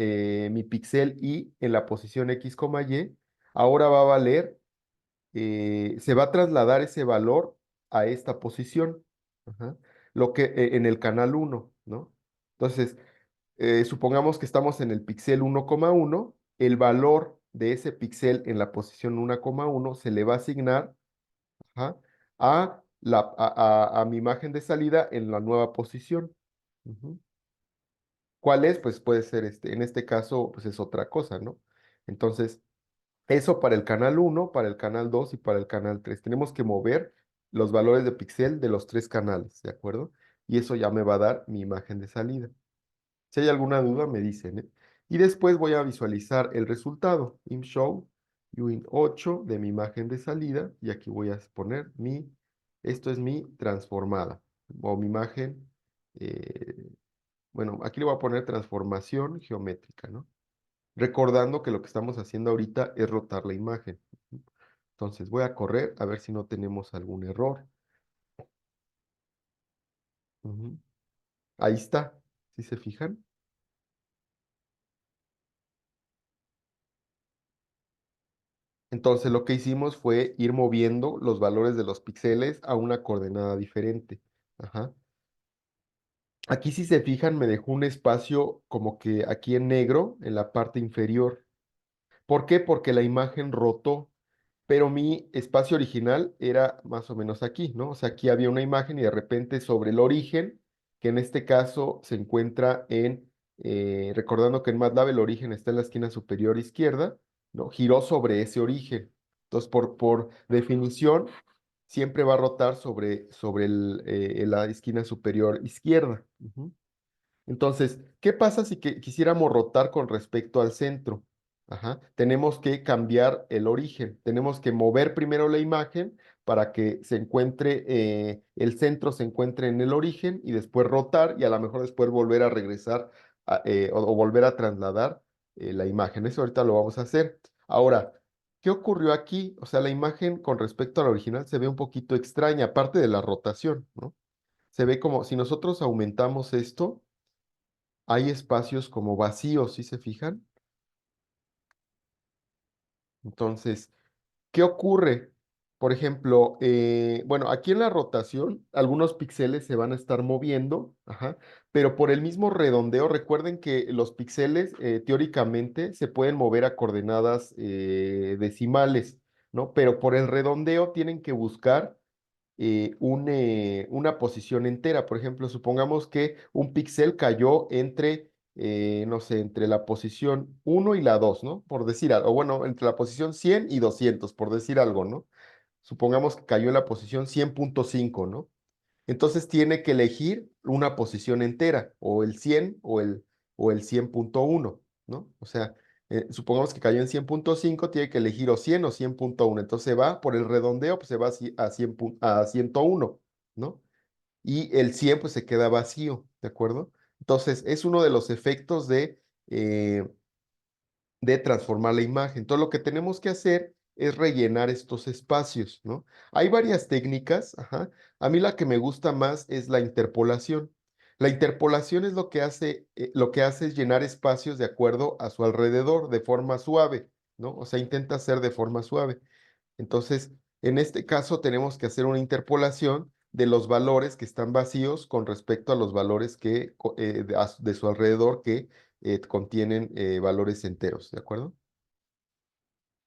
Speaker 1: píxel Y en la posición X, Y, ahora va a valer, se va a trasladar ese valor a esta posición, ajá, lo que en el canal 1, ¿no? Entonces, supongamos que estamos en el píxel 1,1, el valor de ese píxel en la posición 1,1 se le va a asignar, ajá, a mi imagen de salida en la nueva posición. Ujú. ¿Cuál es? Pues puede ser en este caso, pues es otra cosa, ¿no? Entonces, eso para el canal 1, para el canal 2 y para el canal 3. Tenemos que mover los valores de píxel de los tres canales, ¿de acuerdo? Y eso ya me va a dar mi imagen de salida. Si hay alguna duda, me dicen, ¿eh? Y después voy a visualizar el resultado, ImShow, UIN8 de mi imagen de salida, y aquí voy a poner esto es mi transformada, o mi imagen, bueno, aquí le voy a poner transformación geométrica, ¿no? Recordando que lo que estamos haciendo ahorita es rotar la imagen. Entonces voy a correr a ver si no tenemos algún error. Ujú. Ahí está, ¿sí se fijan? Entonces lo que hicimos fue ir moviendo los valores de los píxeles a una coordenada diferente. Ajá. Aquí si se fijan me dejó un espacio como que aquí en negro en la parte inferior. ¿Por qué? Porque la imagen rotó, pero mi espacio original era más o menos aquí, ¿no? O sea, aquí había una imagen y de repente sobre el origen, que en este caso se encuentra recordando que en MATLAB el origen está en la esquina superior izquierda, ¿no? Giró sobre ese origen. Entonces, por definición, siempre va a rotar sobre la esquina superior izquierda. Ujú. Entonces, ¿qué pasa si quisiéramos rotar con respecto al centro? Ajá. Tenemos que cambiar el origen, tenemos que mover primero la imagen para que se encuentre, el centro se encuentre en el origen y después rotar y a lo mejor después volver a regresar o volver a trasladar la imagen. Eso ahorita lo vamos a hacer. Ahora, ¿qué ocurrió aquí? O sea, la imagen con respecto a la original se ve un poquito extraña, aparte de la rotación, ¿no? Se ve como si nosotros aumentamos esto, hay espacios como vacíos, ¿sí se fijan? Entonces, ¿qué ocurre? Por ejemplo, bueno, aquí en la rotación, algunos píxeles se van a estar moviendo, ajá, pero por el mismo redondeo, recuerden que los píxeles teóricamente se pueden mover a coordenadas decimales, ¿no? Pero por el redondeo tienen que buscar una posición entera. Por ejemplo, supongamos que un píxel cayó entre, no sé, entre la posición 1 y la 2, ¿no? Por decir algo, o bueno, entre la posición 100 y 200, por decir algo, ¿no? Supongamos que cayó en la posición 100.5, ¿no? Entonces tiene que elegir una posición entera, o el 100 o el 100.1, ¿no? O sea, supongamos que cayó en 100.5, tiene que elegir o 100 o 100.1. Entonces se va por el redondeo, pues se va a 100 a 101, ¿no? Y el 100 pues se queda vacío, ¿de acuerdo? Entonces es uno de los efectos eh, de transformar la imagen. Entonces, lo que tenemos que hacer es rellenar estos espacios, ¿no? Hay varias técnicas, ajá. A mí la que me gusta más es la interpolación. La interpolación es lo que hace es llenar espacios de acuerdo a su alrededor, de forma suave, ¿no? O sea, intenta hacer de forma suave. Entonces, en este caso tenemos que hacer una interpolación de los valores que están vacíos con respecto a los valores de su alrededor que contienen valores enteros, ¿de acuerdo?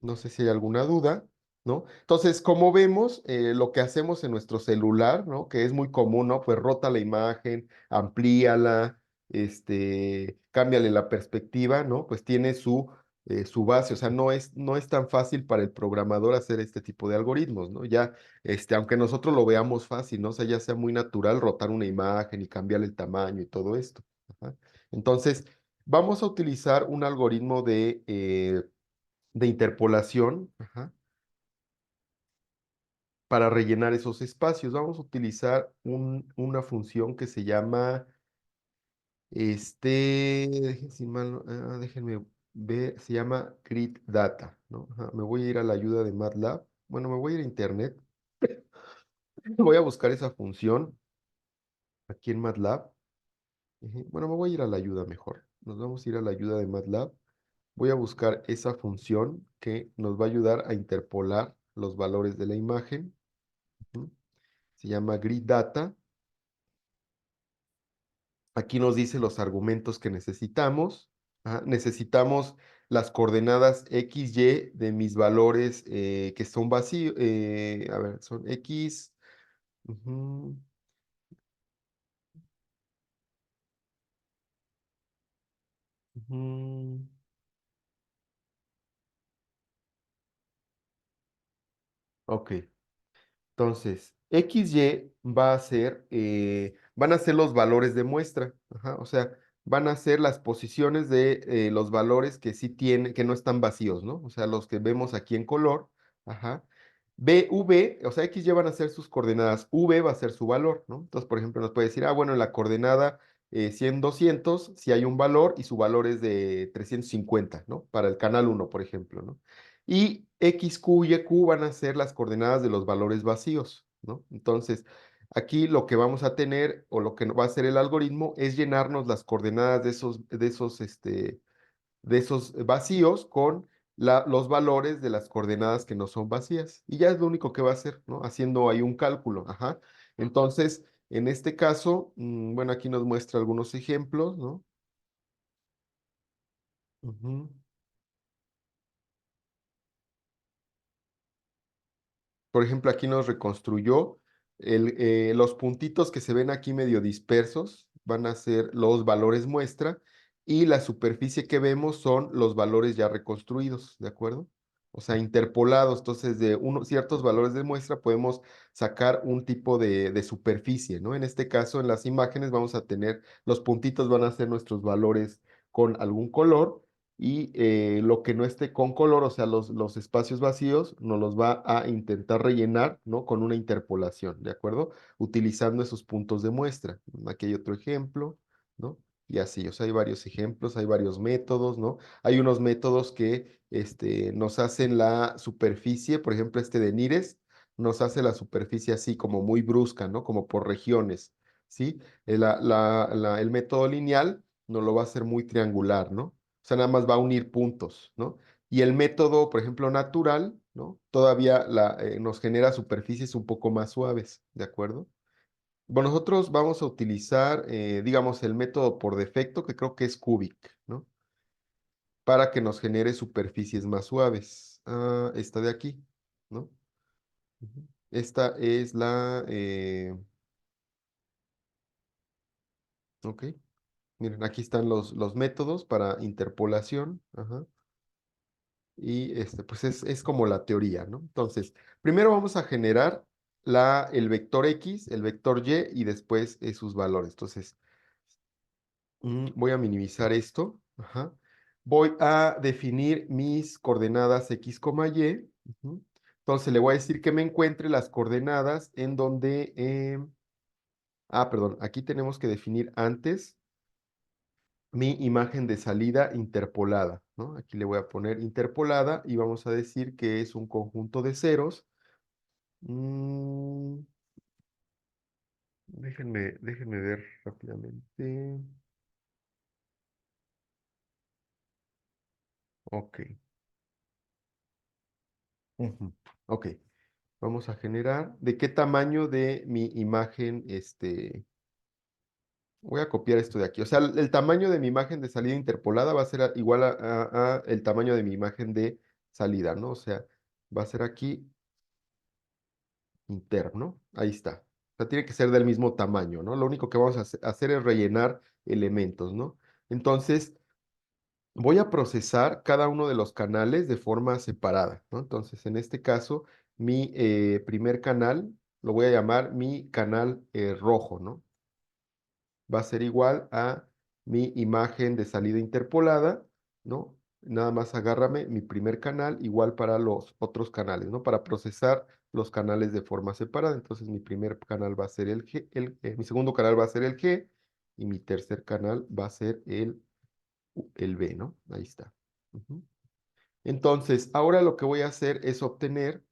Speaker 1: No sé si hay alguna duda, ¿no? Entonces, como vemos, lo que hacemos en nuestro celular, ¿no? Que es muy común, ¿no? Pues rota la imagen, amplíala, cámbiale la perspectiva, ¿no? Pues tiene su base, o sea, no es tan fácil para el programador hacer este tipo de algoritmos, ¿no? Ya, aunque nosotros lo veamos fácil, ¿no? O sea, ya sea muy natural rotar una imagen y cambiarle el tamaño y todo esto. Ajá. Entonces, vamos a utilizar un algoritmo de interpolación, ajá, para rellenar esos espacios. Vamos a utilizar una función que se llama, si mal déjenme ver, se llama grid data, ¿no? Ajá, me voy a ir a la ayuda de MATLAB. Bueno, me voy a ir a internet. Voy a buscar esa función aquí en MATLAB. Ujú. Bueno, me voy a ir a la ayuda mejor. Nos vamos a ir a la ayuda de MATLAB. Voy a buscar esa función que nos va a ayudar a interpolar los valores de la imagen. Ujú. Se llama grid data. Aquí nos dice los argumentos que necesitamos. Ajá. Necesitamos las coordenadas x, y de mis valores que son vacíos. A ver, son x. Ujú, ujú. Ok. Entonces, XY van a ser los valores de muestra, ajá, o sea, van a ser las posiciones de los valores que sí tienen, que no están vacíos, ¿no? O sea, los que vemos aquí en color, ajá. V, o sea, XY van a ser sus coordenadas, V va a ser su valor, ¿no? Entonces, por ejemplo, nos puede decir, bueno, en la coordenada 100, 200, si hay un valor y su valor es de 350, ¿no? Para el canal uno, por ejemplo, ¿no? Y X, Q y Q van a ser las coordenadas de los valores vacíos, ¿no? Entonces, aquí lo que vamos a tener o lo que va a hacer el algoritmo es llenarnos las coordenadas de esos vacíos con los valores de las coordenadas que no son vacías. Y ya es lo único que va a hacer, ¿no? Haciendo ahí un cálculo, ajá. Entonces, en este caso, bueno, aquí nos muestra algunos ejemplos, ¿no? Ujú. Por ejemplo, aquí nos reconstruyó los puntitos que se ven aquí medio dispersos van a ser los valores muestra y la superficie que vemos son los valores ya reconstruidos, ¿de acuerdo? O sea, interpolados. Entonces, de ciertos valores de muestra podemos sacar un tipo de superficie, ¿no? En este caso, en las imágenes vamos a tener, los puntitos van a ser nuestros valores con algún color y lo que no esté con color, o sea, los espacios vacíos, nos los va a intentar rellenar, ¿no? Con una interpolación, ¿de acuerdo? Utilizando esos puntos de muestra. Aquí hay otro ejemplo, ¿no? Y así, o sea, hay varios ejemplos, hay varios métodos, ¿no? Hay unos métodos que nos hacen la superficie, por ejemplo, este de Nires, nos hace la superficie así como muy brusca, ¿no? Como por regiones, ¿sí? El método lineal nos lo va a hacer muy triangular, ¿no? O sea, nada más va a unir puntos, ¿no? Y el método, por ejemplo, natural, ¿no? Todavía nos genera superficies un poco más suaves, ¿de acuerdo? Bueno, nosotros vamos a utilizar, digamos, el método por defecto, que creo que es Cubic, ¿no? Para que nos genere superficies más suaves. Esta de aquí, ¿no? Ujú. Esta es ok, miren, aquí están los métodos para interpolación. Ajá. Y pues es como la teoría, ¿no? Entonces, primero vamos a generar el vector X, el vector Y y después sus valores. Entonces, voy a minimizar esto. Ajá. Voy a definir mis coordenadas X, Y. Ujú. Entonces, le voy a decir que me encuentre las coordenadas en donde... perdón, aquí tenemos que definir antes mi imagen de salida interpolada, ¿no? Aquí le voy a poner interpolada y vamos a decir que es un conjunto de ceros. Mm, déjenme ver rápidamente. Ok. Ujú. Ok. Vamos a generar. ¿De qué tamaño de mi imagen, voy a copiar esto de aquí? O sea, el tamaño de mi imagen de salida interpolada va a ser igual a el tamaño de mi imagen de salida, ¿no? O sea, va a ser aquí interno. Ahí está. O sea, tiene que ser del mismo tamaño, ¿no? Lo único que vamos a hacer es rellenar elementos, ¿no? Entonces, voy a procesar cada uno de los canales de forma separada, ¿no? Entonces, en este caso, mi primer canal lo voy a llamar mi canal rojo, ¿no? Va a ser igual a mi imagen de salida interpolada, ¿no? Nada más agárrame mi primer canal igual para los otros canales, ¿no? Para procesar los canales de forma separada. Entonces mi primer canal va a ser el G, mi segundo canal va a ser el G y mi tercer canal va a ser el B, ¿no? Ahí está. Ujú. Entonces, ahora lo que voy a hacer es obtener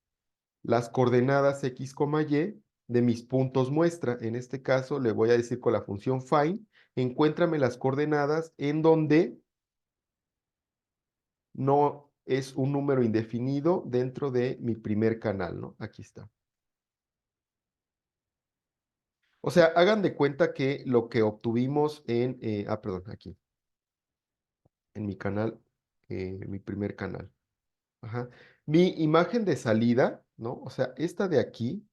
Speaker 1: las coordenadas X, Y de mis puntos muestra. En este caso, le voy a decir con la función find, encuéntrame las coordenadas en donde no es un número indefinido dentro de mi primer canal, ¿no? Aquí está. O sea, hagan de cuenta que lo que obtuvimos perdón, aquí, en mi canal, mi primer canal. Ajá. Mi imagen de salida, ¿no? O sea, esta de aquí,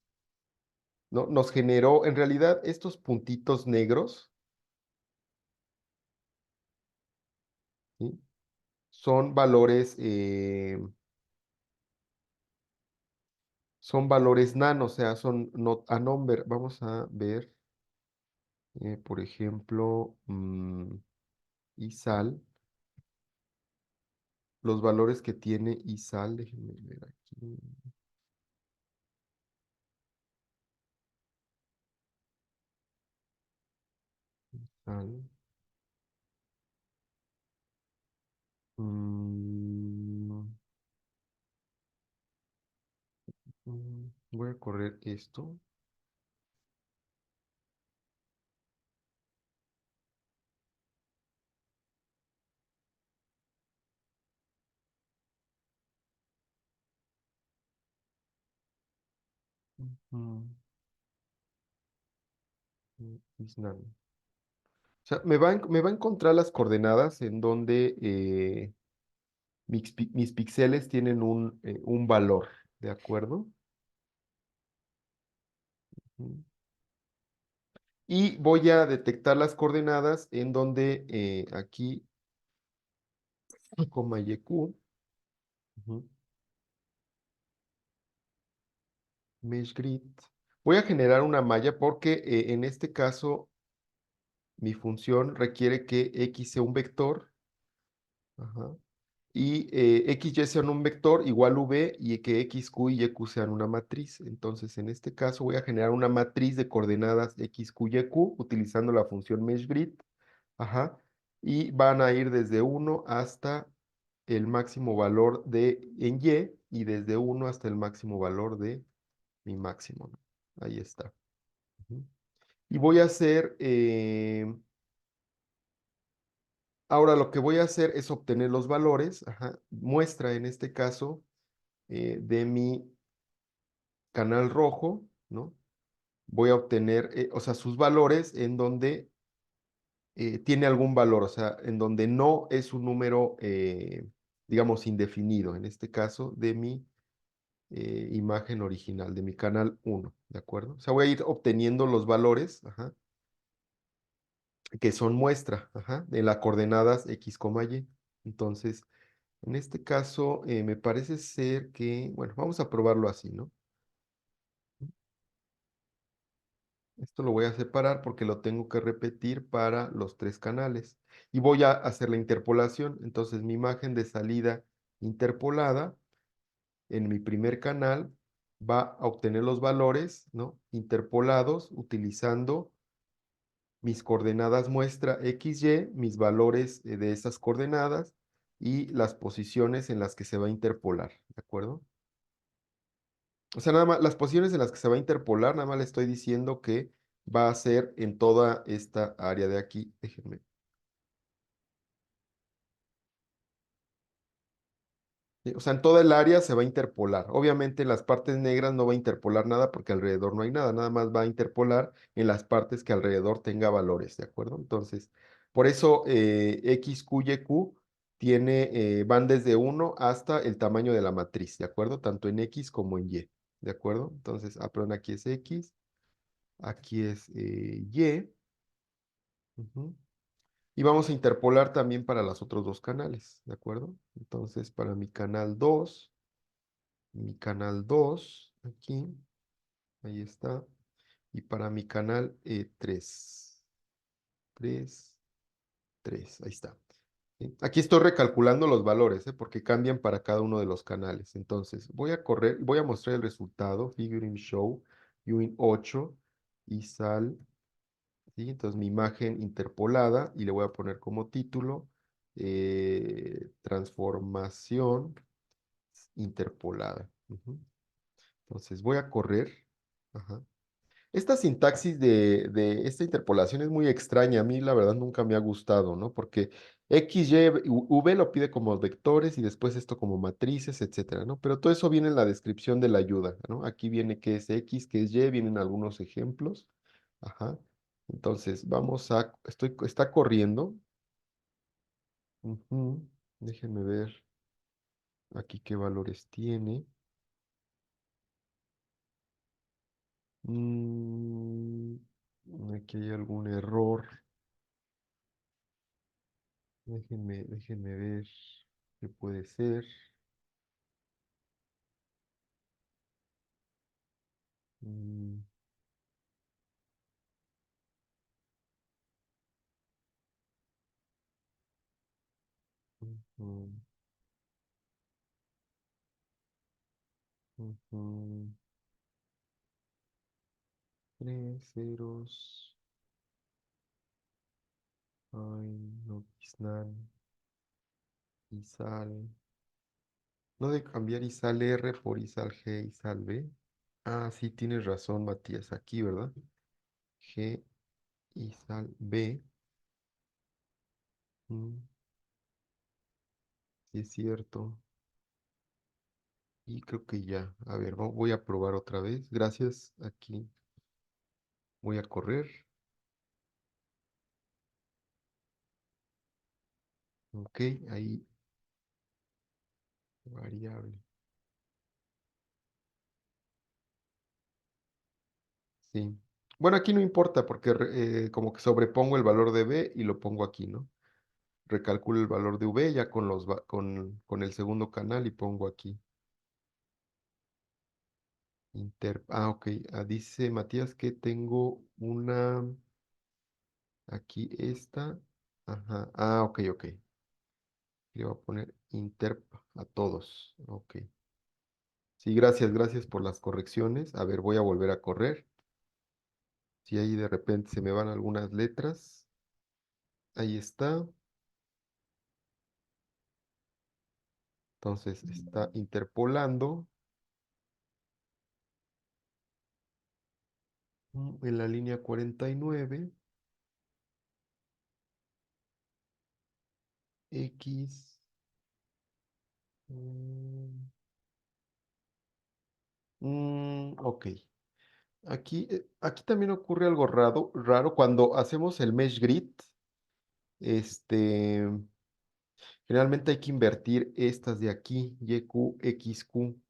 Speaker 1: ¿no? Nos generó, en realidad, estos puntitos negros, ¿sí? Son valores nano, o sea, son not a number. Vamos a ver, por ejemplo, ISAL, los valores que tiene ISAL, déjenme ver aquí. ISAL. mm, Voy a correr esto. mm, ISNAN. O sea, me va a encontrar las coordenadas en donde mis píxeles tienen un valor, ¿de acuerdo? Mm. Y voy a detectar las coordenadas en donde aquí, coma YQ, ujú, mesh grid. Voy a generar una malla porque en este caso mi función requiere que X sea un vector, ajá, y X, Y sean un vector igual V y que X, Q y YQ sean una matriz. Entonces, en este caso voy a generar una matriz de coordenadas X, Q, YQ utilizando la función meshGrid. Ajá. Y van a ir desde uno hasta el máximo valor en Y y desde uno hasta el máximo valor de mi máximo, ¿no? Ahí está. Ujú. Y voy a hacer, ahora lo que voy a hacer es obtener los valores, ajá, muestra en este caso de mi canal rojo, ¿no? Voy a obtener, o sea, sus valores en donde tiene algún valor, o sea, en donde no es un número, digamos, indefinido, en este caso de mi imagen original de mi canal 1, ¿de acuerdo? O sea, voy a ir obteniendo los valores, ajá, que son muestra, ajá, de las coordenadas X, Y. Entonces, en este caso, me parece ser que, bueno, vamos a probarlo así, ¿no? Esto lo voy a separar porque lo tengo que repetir para los tres canales. Y voy a hacer la interpolación. Entonces, mi imagen de salida interpolada en mi primer canal va a obtener los valores, ¿no? Interpolados utilizando mis coordenadas muestra XY, mis valores de esas coordenadas y las posiciones en las que se va a interpolar, ¿de acuerdo? O sea, nada más, las posiciones en las que se va a interpolar, nada más le estoy diciendo que va a ser en toda esta área de aquí. Déjenme. O sea, en toda el área se va a interpolar. Obviamente en las partes negras no va a interpolar nada porque alrededor no hay nada, nada más va a interpolar en las partes que alrededor tenga valores, ¿de acuerdo? Entonces, por eso X, Q, Y, Q van desde uno hasta el tamaño de la matriz, ¿de acuerdo? Tanto en X como en Y, ¿de acuerdo? Entonces, perdón, aquí es X, aquí es Y. Ujú. Y vamos a interpolar también para los otros dos canales, ¿de acuerdo? Entonces, para mi canal 2 aquí, ahí está. Y para mi canal 3, 3, 3, ahí está. ¿Sí? Aquí estoy recalculando los valores, ¿eh? Porque cambian para cada uno de los canales. Entonces, voy a mostrar el resultado, figuring show, viewing 8 y sal, ¿sí? Entonces, mi imagen interpolada y le voy a poner como título transformación interpolada. Ujú. Entonces, voy a correr. Ajá. Esta sintaxis de esta interpolación es muy extraña. A mí, la verdad, nunca me ha gustado, ¿no? Porque X, Y, V lo pide como vectores y después esto como matrices, etcétera, ¿no? Pero todo eso viene en la descripción de la ayuda, ¿no? Aquí viene qué es X, qué es Y, vienen algunos ejemplos. Ajá. Entonces, está corriendo. Ujú. Déjenme ver aquí qué valores tiene. Mm, aquí hay algún error. Déjenme ver qué puede ser. Mm, ujú, ujú. Tres ceros. Ay, no, Isnan, Isal. No de cambiar Isal R por Isal G, Isal B. Ah, sí, tienes razón, Matías, aquí, ¿verdad? G, Isal B. Mm, sí, es cierto. Y creo que ya. A ver, voy a probar otra vez. Gracias. Aquí voy a correr. Ok, ahí variable. Sí. Bueno, aquí no importa porque como que sobrepongo el valor de B y lo pongo aquí, ¿no? Recalculo el valor de V ya con el segundo canal y pongo aquí. Ok. Dice Matías que tengo una, aquí esta. Ajá. Ok, ok. Le voy a poner interp a todos. Ok. Sí, gracias por las correcciones. A ver, voy a volver a correr. Si ahí de repente se me van algunas letras. Ahí está. Entonces está interpolando en la línea 49, X. mm, ok. Aquí también ocurre algo raro cuando hacemos el mesh grid. Este, generalmente hay que invertir estas de aquí, Y, Q, X, Q.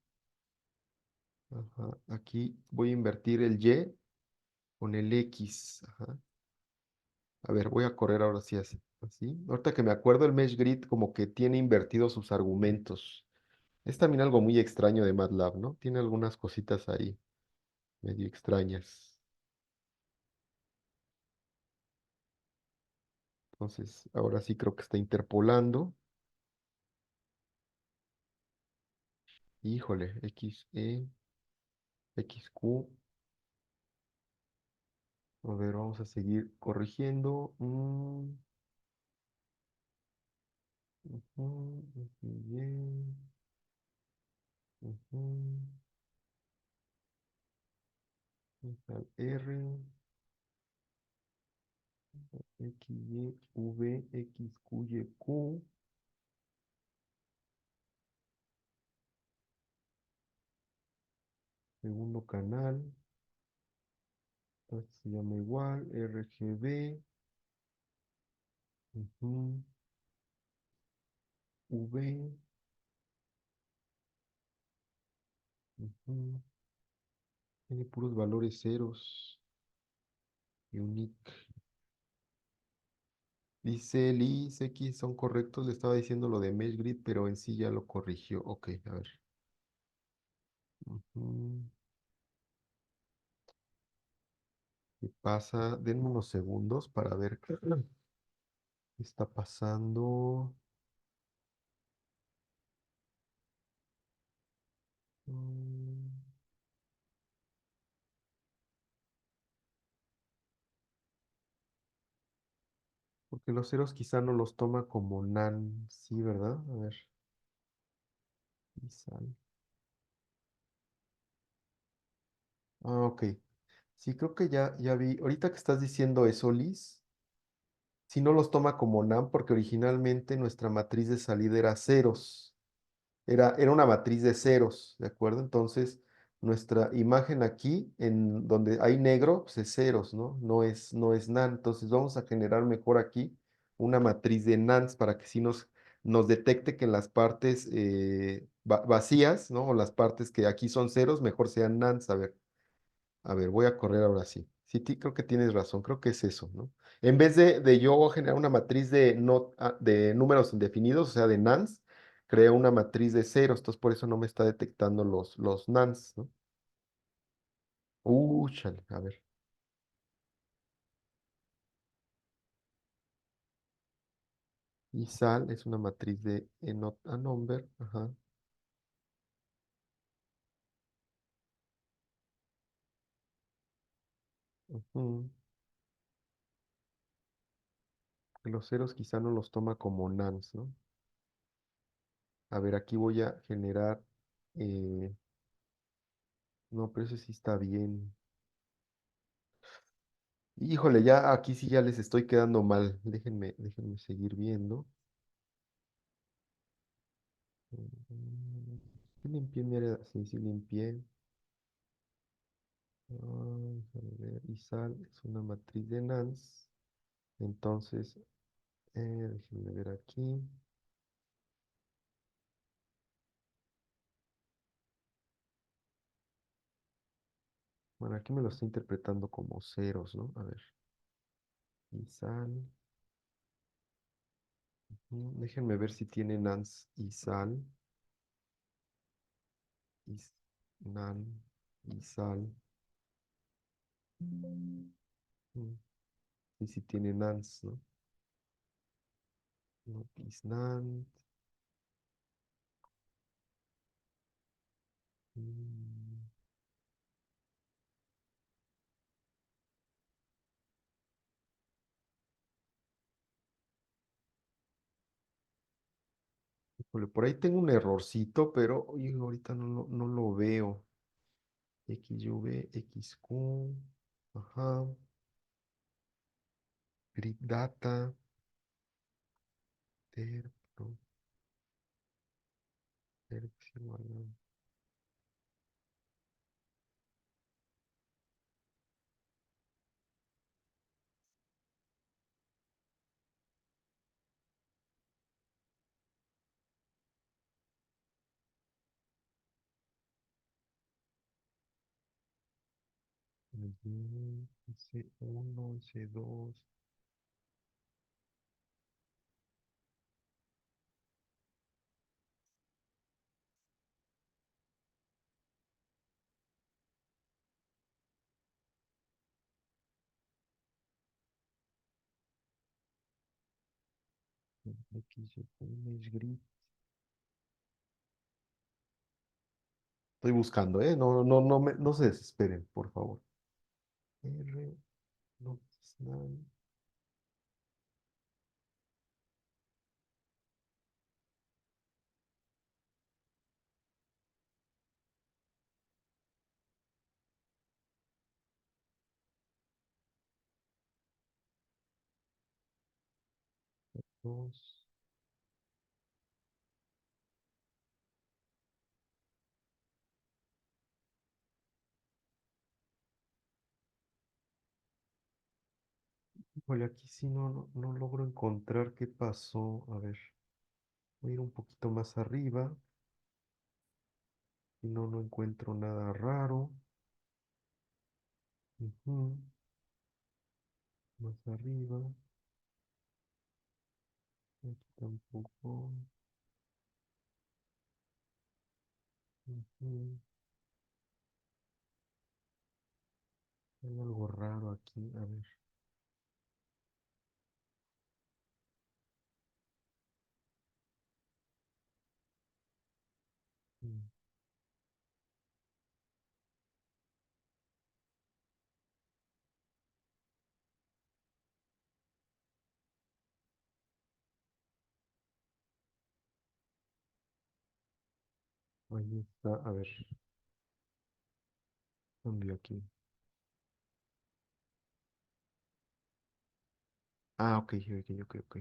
Speaker 1: Ajá. Aquí voy a invertir el Y con el X. Ajá. A ver, voy a correr ahora sí así. Así. Ahorita que me acuerdo, el Mesh Grid como que tiene invertidos sus argumentos. Es también algo muy extraño de MATLAB, ¿no? Tiene algunas cositas ahí medio extrañas. Entonces, ahora sí creo que está interpolando. Híjole, X, E, X, Q. A ver, vamos a seguir corrigiendo. Ujú, ujú, bien, ujú, tal R, X, Y, V, X, Q, Y, Q. Segundo canal. Este se llama igual. RGB. Ujú, V. Ujú. Tiene puros valores ceros. Unique. Dice Liz, X son correctos. Le estaba diciendo lo de Mesh Grid, pero en sí ya lo corrigió. Ok, a ver. Ujú. ¿Qué pasa? Denme unos segundos para ver qué está pasando. Mm, Porque los ceros quizá no los toma como nan. Sí, ¿verdad? A ver. Y sal. Ah, ok. Sí, creo que ya vi. Ahorita que estás diciendo eso, Liz, sí no los toma como nan porque originalmente nuestra matriz de salida era ceros. Era una matriz de ceros, ¿de acuerdo? Entonces, nuestra imagen aquí, en donde hay negro, pues es ceros, ¿no? No es NaN. Entonces, vamos a generar mejor aquí una matriz de NaNs para que sí nos detecte que en las partes vacías, ¿no? O las partes que aquí son ceros, mejor sean NaNs. A ver, voy a correr ahora sí. Sí, creo que tienes razón, creo que es eso, ¿no? En vez de yo generar una matriz de números indefinidos, o sea, de nans, creo una matriz de ceros, entonces por eso no me está detectando los nans, ¿no? Chale, a ver. Y sal es una matriz de not a number, ajá. Ujú. Los ceros quizá no los toma como nans, ¿no? A ver, aquí voy a generar, eh, no, pero eso sí está bien. Híjole, ya aquí sí ya les estoy quedando mal. Déjenme seguir viendo. Sí limpié mi área. Sí, sí limpié. Déjame ver. Y sal es una matriz de Nance. Entonces, déjenme ver aquí. Bueno, aquí me lo está interpretando como ceros, ¿no? A ver. Y sal. Déjenme ver si tiene Nance y sal. Y nan y sal. Mm, Y si tiene Nance, ¿no? No, is nan. Mm, Híjole, por ahí tengo un errorcito, pero uy, ahorita no lo veo. XV, XQ, ajá, grid data, ter, pro, igual S1, S2. X, Y, grid. Estoy buscando, ¿eh? No, no, no se desesperen, por favor. R, no, Snap, 2. Híjole, aquí sí no logro encontrar qué pasó. A ver, voy a ir un poquito más arriba. Y no encuentro nada raro. Ujú, más arriba. Aquí tampoco. Ujú, hay algo raro aquí. A ver. mm, Ahí está. A ver. Cambio aquí. Ah, ok, ok.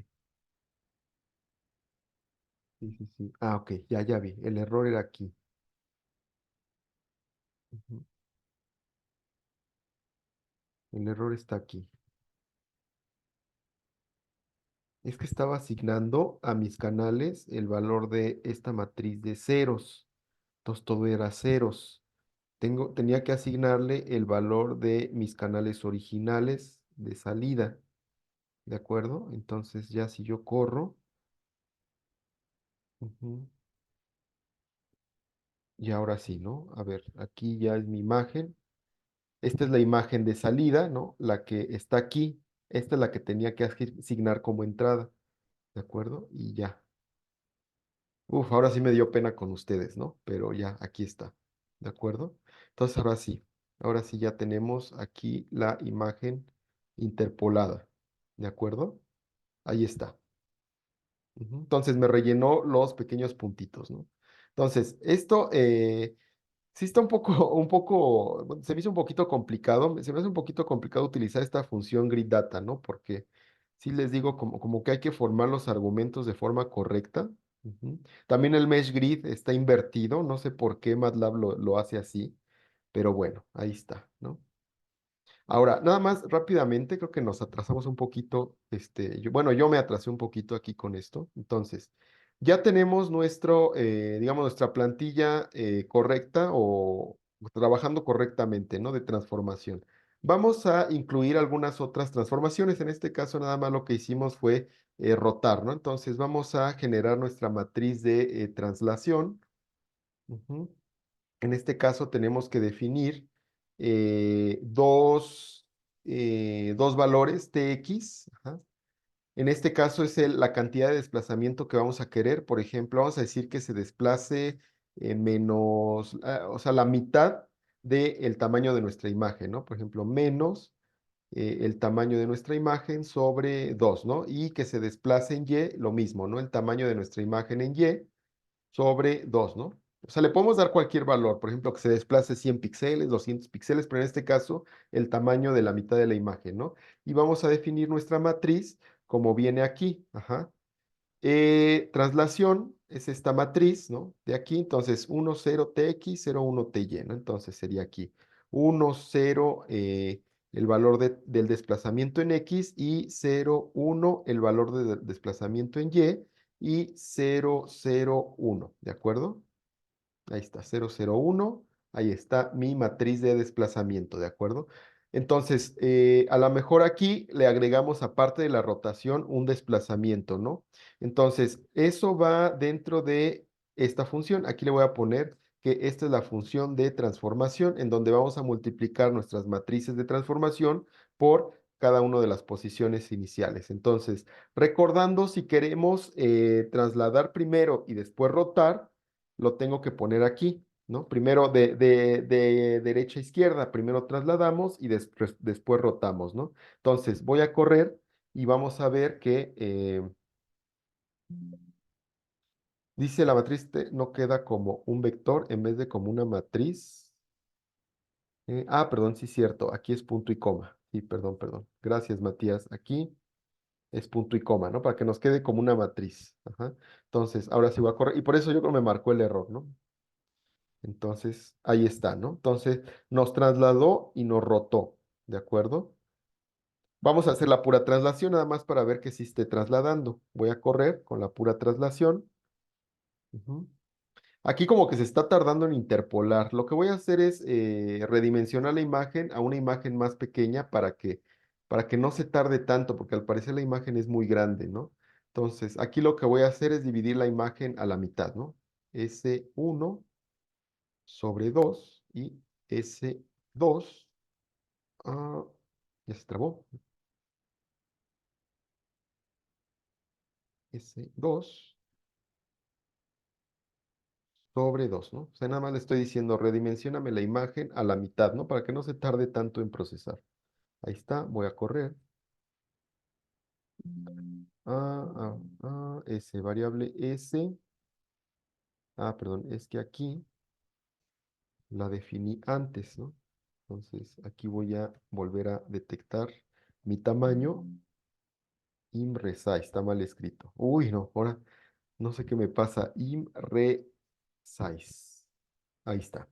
Speaker 1: Sí, sí, sí. Ah, ok, ya vi. El error era aquí. Ujú, el error está aquí. Es que estaba asignando a mis canales el valor de esta matriz de ceros. Entonces todo era ceros. Tenía que asignarle el valor de mis canales originales de salida. ¿De acuerdo? Entonces ya si yo corro, ujú, y ahora sí, ¿no? A ver, aquí ya es mi imagen. Esta es la imagen de salida, ¿no? La que está aquí. Esta es la que tenía que asignar como entrada. ¿De acuerdo? Y ya. Uf, ahora sí me dio pena con ustedes, ¿no? Pero ya, aquí está. ¿De acuerdo? Entonces ahora sí ya tenemos aquí la imagen interpolada. ¿De acuerdo? Ahí está. Ujú. Entonces me rellenó los pequeños puntitos, ¿no? Entonces, esto sí está bueno, se me hizo un poquito complicado, se me hace un poquito complicado utilizar esta función grid data, ¿no? Porque sí les digo como que hay que formar los argumentos de forma correcta. Ujú. También el mesh grid está invertido, no sé por qué MATLAB lo hace así, pero bueno, ahí está, ¿no? Ahora, nada más rápidamente, creo que nos atrasamos un poquito, bueno, yo me atrasé un poquito aquí con esto. Entonces, ya tenemos digamos, nuestra plantilla correcta o trabajando correctamente, ¿no? De transformación. Vamos a incluir algunas otras transformaciones. En este caso, nada más lo que hicimos fue rotar, ¿no? Entonces, vamos a generar nuestra matriz de translación. Ujú. En este caso tenemos que definir dos valores Tx. Ajá. En este caso es la cantidad de desplazamiento que vamos a querer. Por ejemplo, vamos a decir que se desplace o sea, la mitad del tamaño de nuestra imagen, ¿no? Por ejemplo, menos el tamaño de nuestra imagen sobre 2, ¿no? Y que se desplace en Y, lo mismo, ¿no? El tamaño de nuestra imagen en Y sobre 2, ¿no? O sea, le podemos dar cualquier valor, por ejemplo, que se desplace 100 píxeles, 200 píxeles, pero en este caso el tamaño de la mitad de la imagen, ¿no? Y vamos a definir nuestra matriz como viene aquí, ajá. Traslación es esta matriz, ¿no? De aquí, entonces 1, 0, Tx, 0, 1, Ty, ¿no? Entonces sería aquí 1, 0, el valor del desplazamiento en X y 0, 1, el valor del desplazamiento en Y y 0, 0, 1, ¿de acuerdo? Ahí está, 0, 0, 1. Ahí está mi matriz de desplazamiento, ¿de acuerdo? Entonces, a lo mejor aquí le agregamos, aparte de la rotación, un desplazamiento, ¿no? Entonces, eso va dentro de esta función. Aquí le voy a poner que esta es la función de transformación, en donde vamos a multiplicar nuestras matrices de transformación por cada una de las posiciones iniciales. Entonces, recordando, si queremos trasladar primero y después rotar, lo tengo que poner aquí, ¿no? Primero de derecha a izquierda, primero trasladamos y después rotamos, ¿no? Entonces, voy a correr y vamos a ver que dice la matriz no queda como un vector en vez de como una matriz. Perdón, sí, cierto. Aquí es punto y coma. Sí, perdón, perdón. Gracias, Matías. Aquí es punto y coma, ¿no? Para que nos quede como una matriz. Ajá. Entonces, ahora sí voy a correr. Y por eso yo creo que me marcó el error, ¿no? Entonces, ahí está, ¿no? Entonces, nos trasladó y nos rotó, ¿de acuerdo? Vamos a hacer la pura traslación nada más para ver que sí esté trasladando. Voy a correr con la pura traslación. Ujú. Aquí como que se está tardando en interpolar. Lo que voy a hacer es redimensionar la imagen a una imagen más pequeña para que no se tarde tanto, porque al parecer la imagen es muy grande, ¿no? Entonces, aquí lo que voy a hacer es dividir la imagen a la mitad, ¿no? S1 sobre 2 y S2. ah, ya se trabó. S2 sobre 2, ¿no? O sea, nada más le estoy diciendo, redimensióname la imagen a la mitad, ¿no? Para que no se tarde tanto en procesar. Ahí está, voy a correr. S, variable S. Perdón, es que aquí la definí antes, ¿no? Entonces, aquí voy a volver a detectar mi tamaño. Imresize, está mal escrito. Uy, no, ahora no sé qué me pasa. Imresize. Ahí está.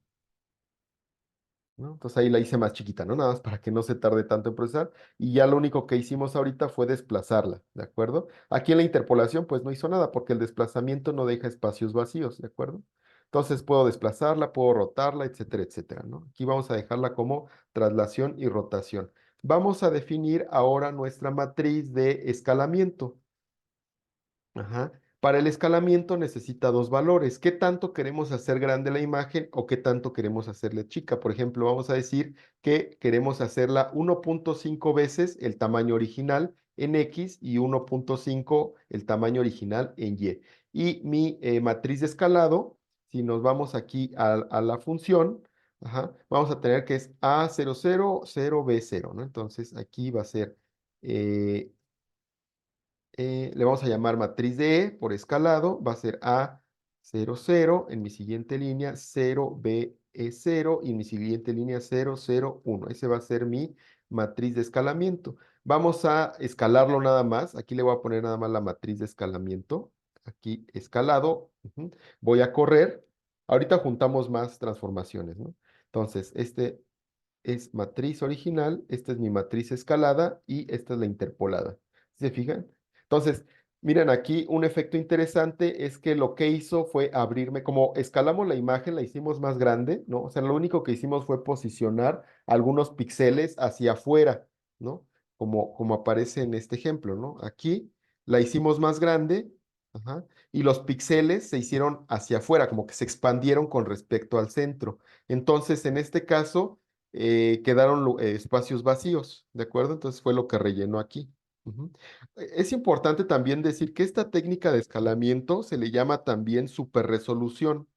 Speaker 1: ¿No? Entonces ahí la hice más chiquita, ¿no? Nada más para que no se tarde tanto en procesar. Y ya lo único que hicimos ahorita fue desplazarla, ¿de acuerdo? Aquí en la interpolación, pues no hizo nada porque el desplazamiento no deja espacios vacíos, ¿de acuerdo? Entonces puedo desplazarla, puedo rotarla, etcétera, etcétera, ¿no? Aquí vamos a dejarla como traslación y rotación. Vamos a definir ahora nuestra matriz de escalamiento. Ajá. Para el escalamiento necesita dos valores. ¿Qué tanto queremos hacer grande la imagen o qué tanto queremos hacerle chica? Por ejemplo, vamos a decir que queremos hacerla 1.5 veces el tamaño original en X y 1.5 el tamaño original en Y. Y mi matriz de escalado, si nos vamos aquí a la función, ajá, vamos a tener que es A00, 0B0, ¿no? Entonces aquí va a ser eh, le vamos a llamar matriz de E por escalado, va a ser A00, en mi siguiente línea 0BE0 y en mi siguiente línea 001. Ese va a ser mi matriz de escalamiento. Vamos a escalarlo nada más. Aquí le voy a poner nada más la matriz de escalamiento. Aquí escalado. Voy a correr. Ahorita juntamos más transformaciones, ¿no? Entonces, este es matriz original, esta es mi matriz escalada y esta es la interpolada. ¿Se fijan? Entonces, miren aquí un efecto interesante es que lo que hizo fue abrirme, como escalamos la imagen, la hicimos más grande, ¿no? O sea, lo único que hicimos fue posicionar algunos píxeles hacia afuera, ¿no? Como aparece en este ejemplo, ¿no? Aquí la hicimos más grande, ajá, y los píxeles se hicieron hacia afuera, como que se expandieron con respecto al centro. Entonces, en este caso quedaron espacios vacíos, ¿de acuerdo? Entonces fue lo que rellenó aquí. Ujú. Es importante también decir que esta técnica de escalamiento se le llama también superresolución,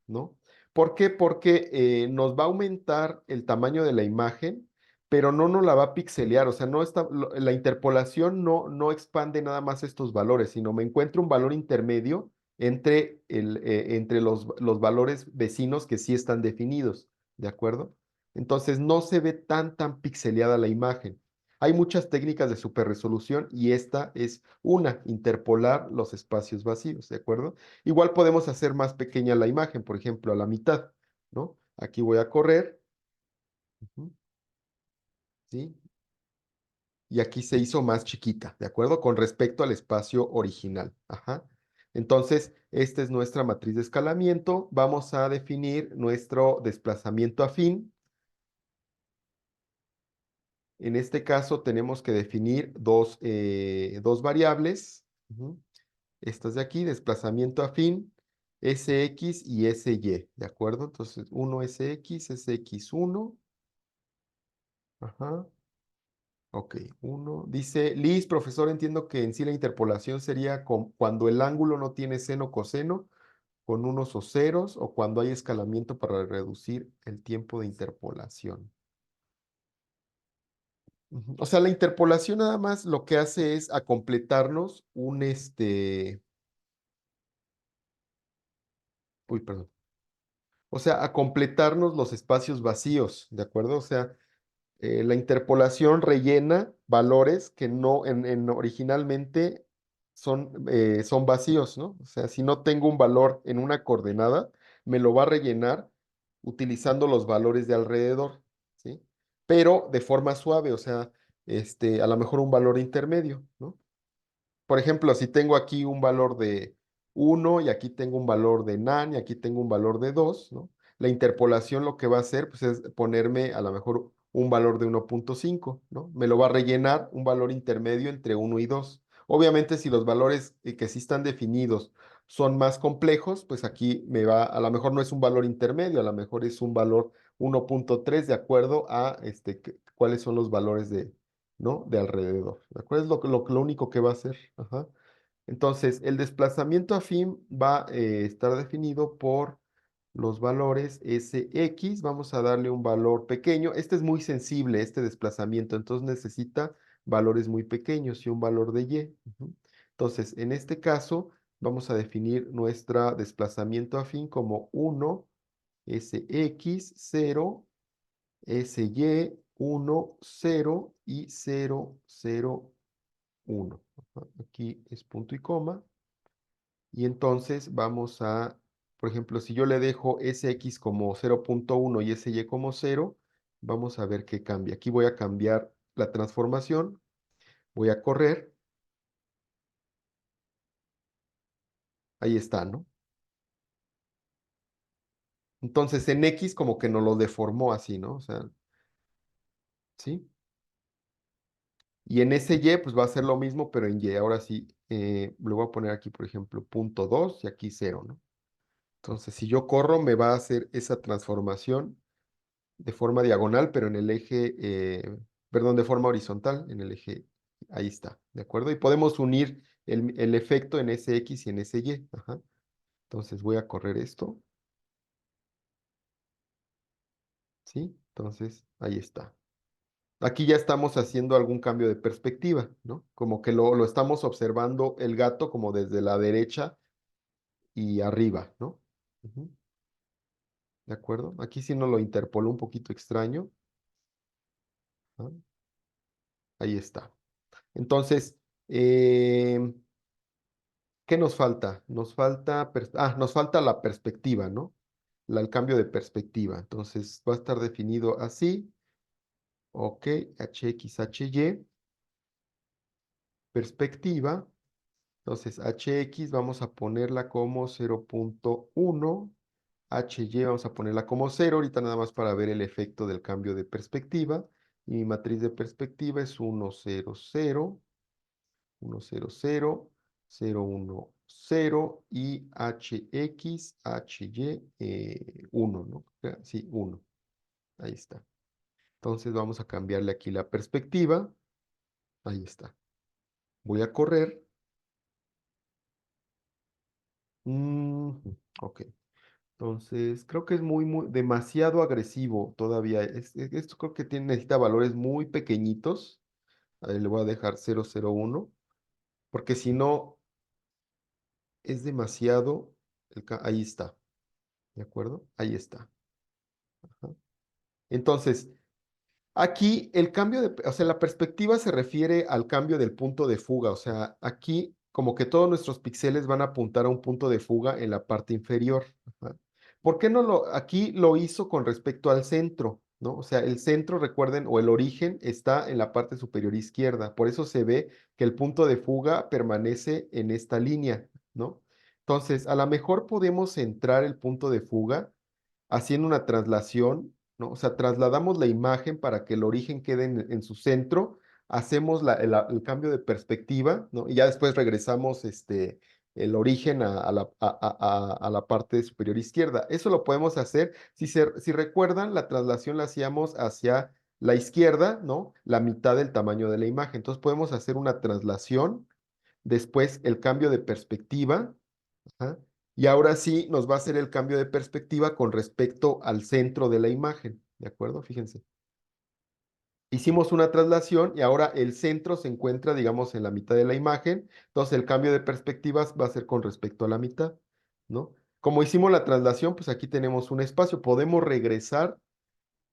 Speaker 1: ¿no? ¿Por qué? Porque nos va a aumentar el tamaño de la imagen, pero no nos la va a pixelear, o sea, no está, la interpolación no expande nada más estos valores, sino me encuentro un valor intermedio entre los valores vecinos que sí están definidos, ¿de acuerdo? Entonces no se ve tan pixeleada la imagen. Hay muchas técnicas de superresolución y esta es una, interpolar los espacios vacíos, ¿de acuerdo? Igual podemos hacer más pequeña la imagen, por ejemplo, a la mitad, ¿no? Aquí voy a correr, ujú, ¿sí? Y aquí se hizo más chiquita, ¿de acuerdo? Con respecto al espacio original. Ajá. Entonces, esta es nuestra matriz de escalamiento. Vamos a definir nuestro desplazamiento afín. En este caso tenemos que definir dos variables. Ujú. Estas de aquí, desplazamiento afín, Sx y Sy, ¿de acuerdo? Entonces, 1 Sx, Sx1. Ajá. Ok, 1. Dice, Liz, profesor, entiendo que en sí la interpolación sería cuando el ángulo no tiene seno o coseno, con unos o ceros, o cuando hay escalamiento para reducir el tiempo de interpolación. Ujú. O sea, la interpolación nada más lo que hace es a completarnos uy, perdón. O sea, a completarnos los espacios vacíos, ¿de acuerdo? O sea, la interpolación rellena valores que no originalmente son vacíos, ¿no? O sea, si no tengo un valor en una coordenada, me lo va a rellenar utilizando los valores de alrededor, ¿sí? Pero de forma suave, o sea, a lo mejor un valor intermedio, ¿no? Por ejemplo, si tengo aquí un valor de 1 y aquí tengo un valor de nan y aquí tengo un valor de 2, ¿no? La interpolación lo que va a hacer pues, es ponerme a lo mejor un valor de 1.5, ¿no? Me lo va a rellenar un valor intermedio entre 1 y 2. Obviamente, si los valores que sí están definidos son más complejos, pues aquí a lo mejor no es un valor intermedio, a lo mejor es un valor 1.3 de acuerdo a cuáles son los valores ¿no? De alrededor. ¿De acuerdo? Es lo único que va a hacer. Ajá. Entonces, el desplazamiento afín va a estar definido por los valores Sx. Vamos a darle un valor pequeño. Este es muy sensible, este desplazamiento, entonces necesita valores muy pequeños y un valor de y. Ujú. Entonces, en este caso, vamos a definir nuestro desplazamiento afín como 1 Sx, 0 Sy, 1, 0 y 0, 0, 1. Ajá. Aquí es punto y coma. Y entonces por ejemplo, si yo le dejo Sx como 0.1 y Sy como 0, vamos a ver qué cambia. Aquí voy a cambiar la transformación, voy a correr, ahí está, ¿no? Entonces en X como que nos lo deformó así, ¿no? O sea, ¿sí? Y en Sy pues va a ser lo mismo, pero en Y. Ahora sí, le voy a poner aquí, por ejemplo, punto 2 y aquí 0, ¿no? Entonces, si yo corro, me va a hacer esa transformación de forma diagonal, pero en el eje, perdón, de forma horizontal, en el eje, ahí está, ¿de acuerdo? Y podemos unir el efecto en Sx y en Sy. Ajá. Entonces voy a correr esto, ¿sí? Entonces, ahí está. Aquí ya estamos haciendo algún cambio de perspectiva, ¿no? Como que lo estamos observando el gato como desde la derecha y arriba, ¿no? Ujú. ¿De acuerdo? Aquí sí nos lo interpoló un poquito extraño. ¿No? Ahí está. Entonces, ¿qué nos falta? Nos falta la perspectiva, ¿no? El cambio de perspectiva. Entonces, va a estar definido así. Ok, Hx, Hy, perspectiva. Entonces, Hx vamos a ponerla como 0.1. Hy vamos a ponerla como 0. Ahorita nada más para ver el efecto del cambio de perspectiva. Y mi matriz de perspectiva es 1, 0, 0. 1, 0, 0, 0, 1, 0 y Hx, Hy, 1, ¿no? Sí, 1. Ahí está. Entonces vamos a cambiarle aquí la perspectiva. Ahí está. Voy a correr. Ok. Entonces, creo que es demasiado agresivo todavía. Esto creo que necesita valores muy pequeñitos. Ahí le voy a dejar 0, 0, 1, porque si no, es demasiado. Ahí está. ¿De acuerdo? Ahí está. Ajá. Entonces, aquí el cambio o sea, la perspectiva se refiere al cambio del punto de fuga. O sea, aquí como que todos nuestros píxeles van a apuntar a un punto de fuga en la parte inferior. Ajá. ¿Por qué no aquí lo hizo con respecto al centro, ¿no? O sea, el centro, recuerden, o el origen está en la parte superior izquierda. Por eso se ve que el punto de fuga permanece en esta línea, ¿no? Entonces, a lo mejor podemos centrar el punto de fuga haciendo una traslación, ¿no? O sea, trasladamos la imagen para que el origen quede en su centro, hacemos el cambio de perspectiva, ¿no? Y ya después regresamos el origen a la parte superior izquierda. Eso lo podemos hacer, si recuerdan, la traslación la hacíamos hacia la izquierda, ¿no? La mitad del tamaño de la imagen. Entonces podemos hacer una traslación, después el cambio de perspectiva. Ajá. Y ahora sí nos va a hacer el cambio de perspectiva con respecto al centro de la imagen, ¿de acuerdo? Fíjense. Hicimos una traslación y ahora el centro se encuentra, digamos, en la mitad de la imagen. Entonces el cambio de perspectivas va a ser con respecto a la mitad, ¿no? Como hicimos la traslación, pues aquí tenemos un espacio. Podemos regresar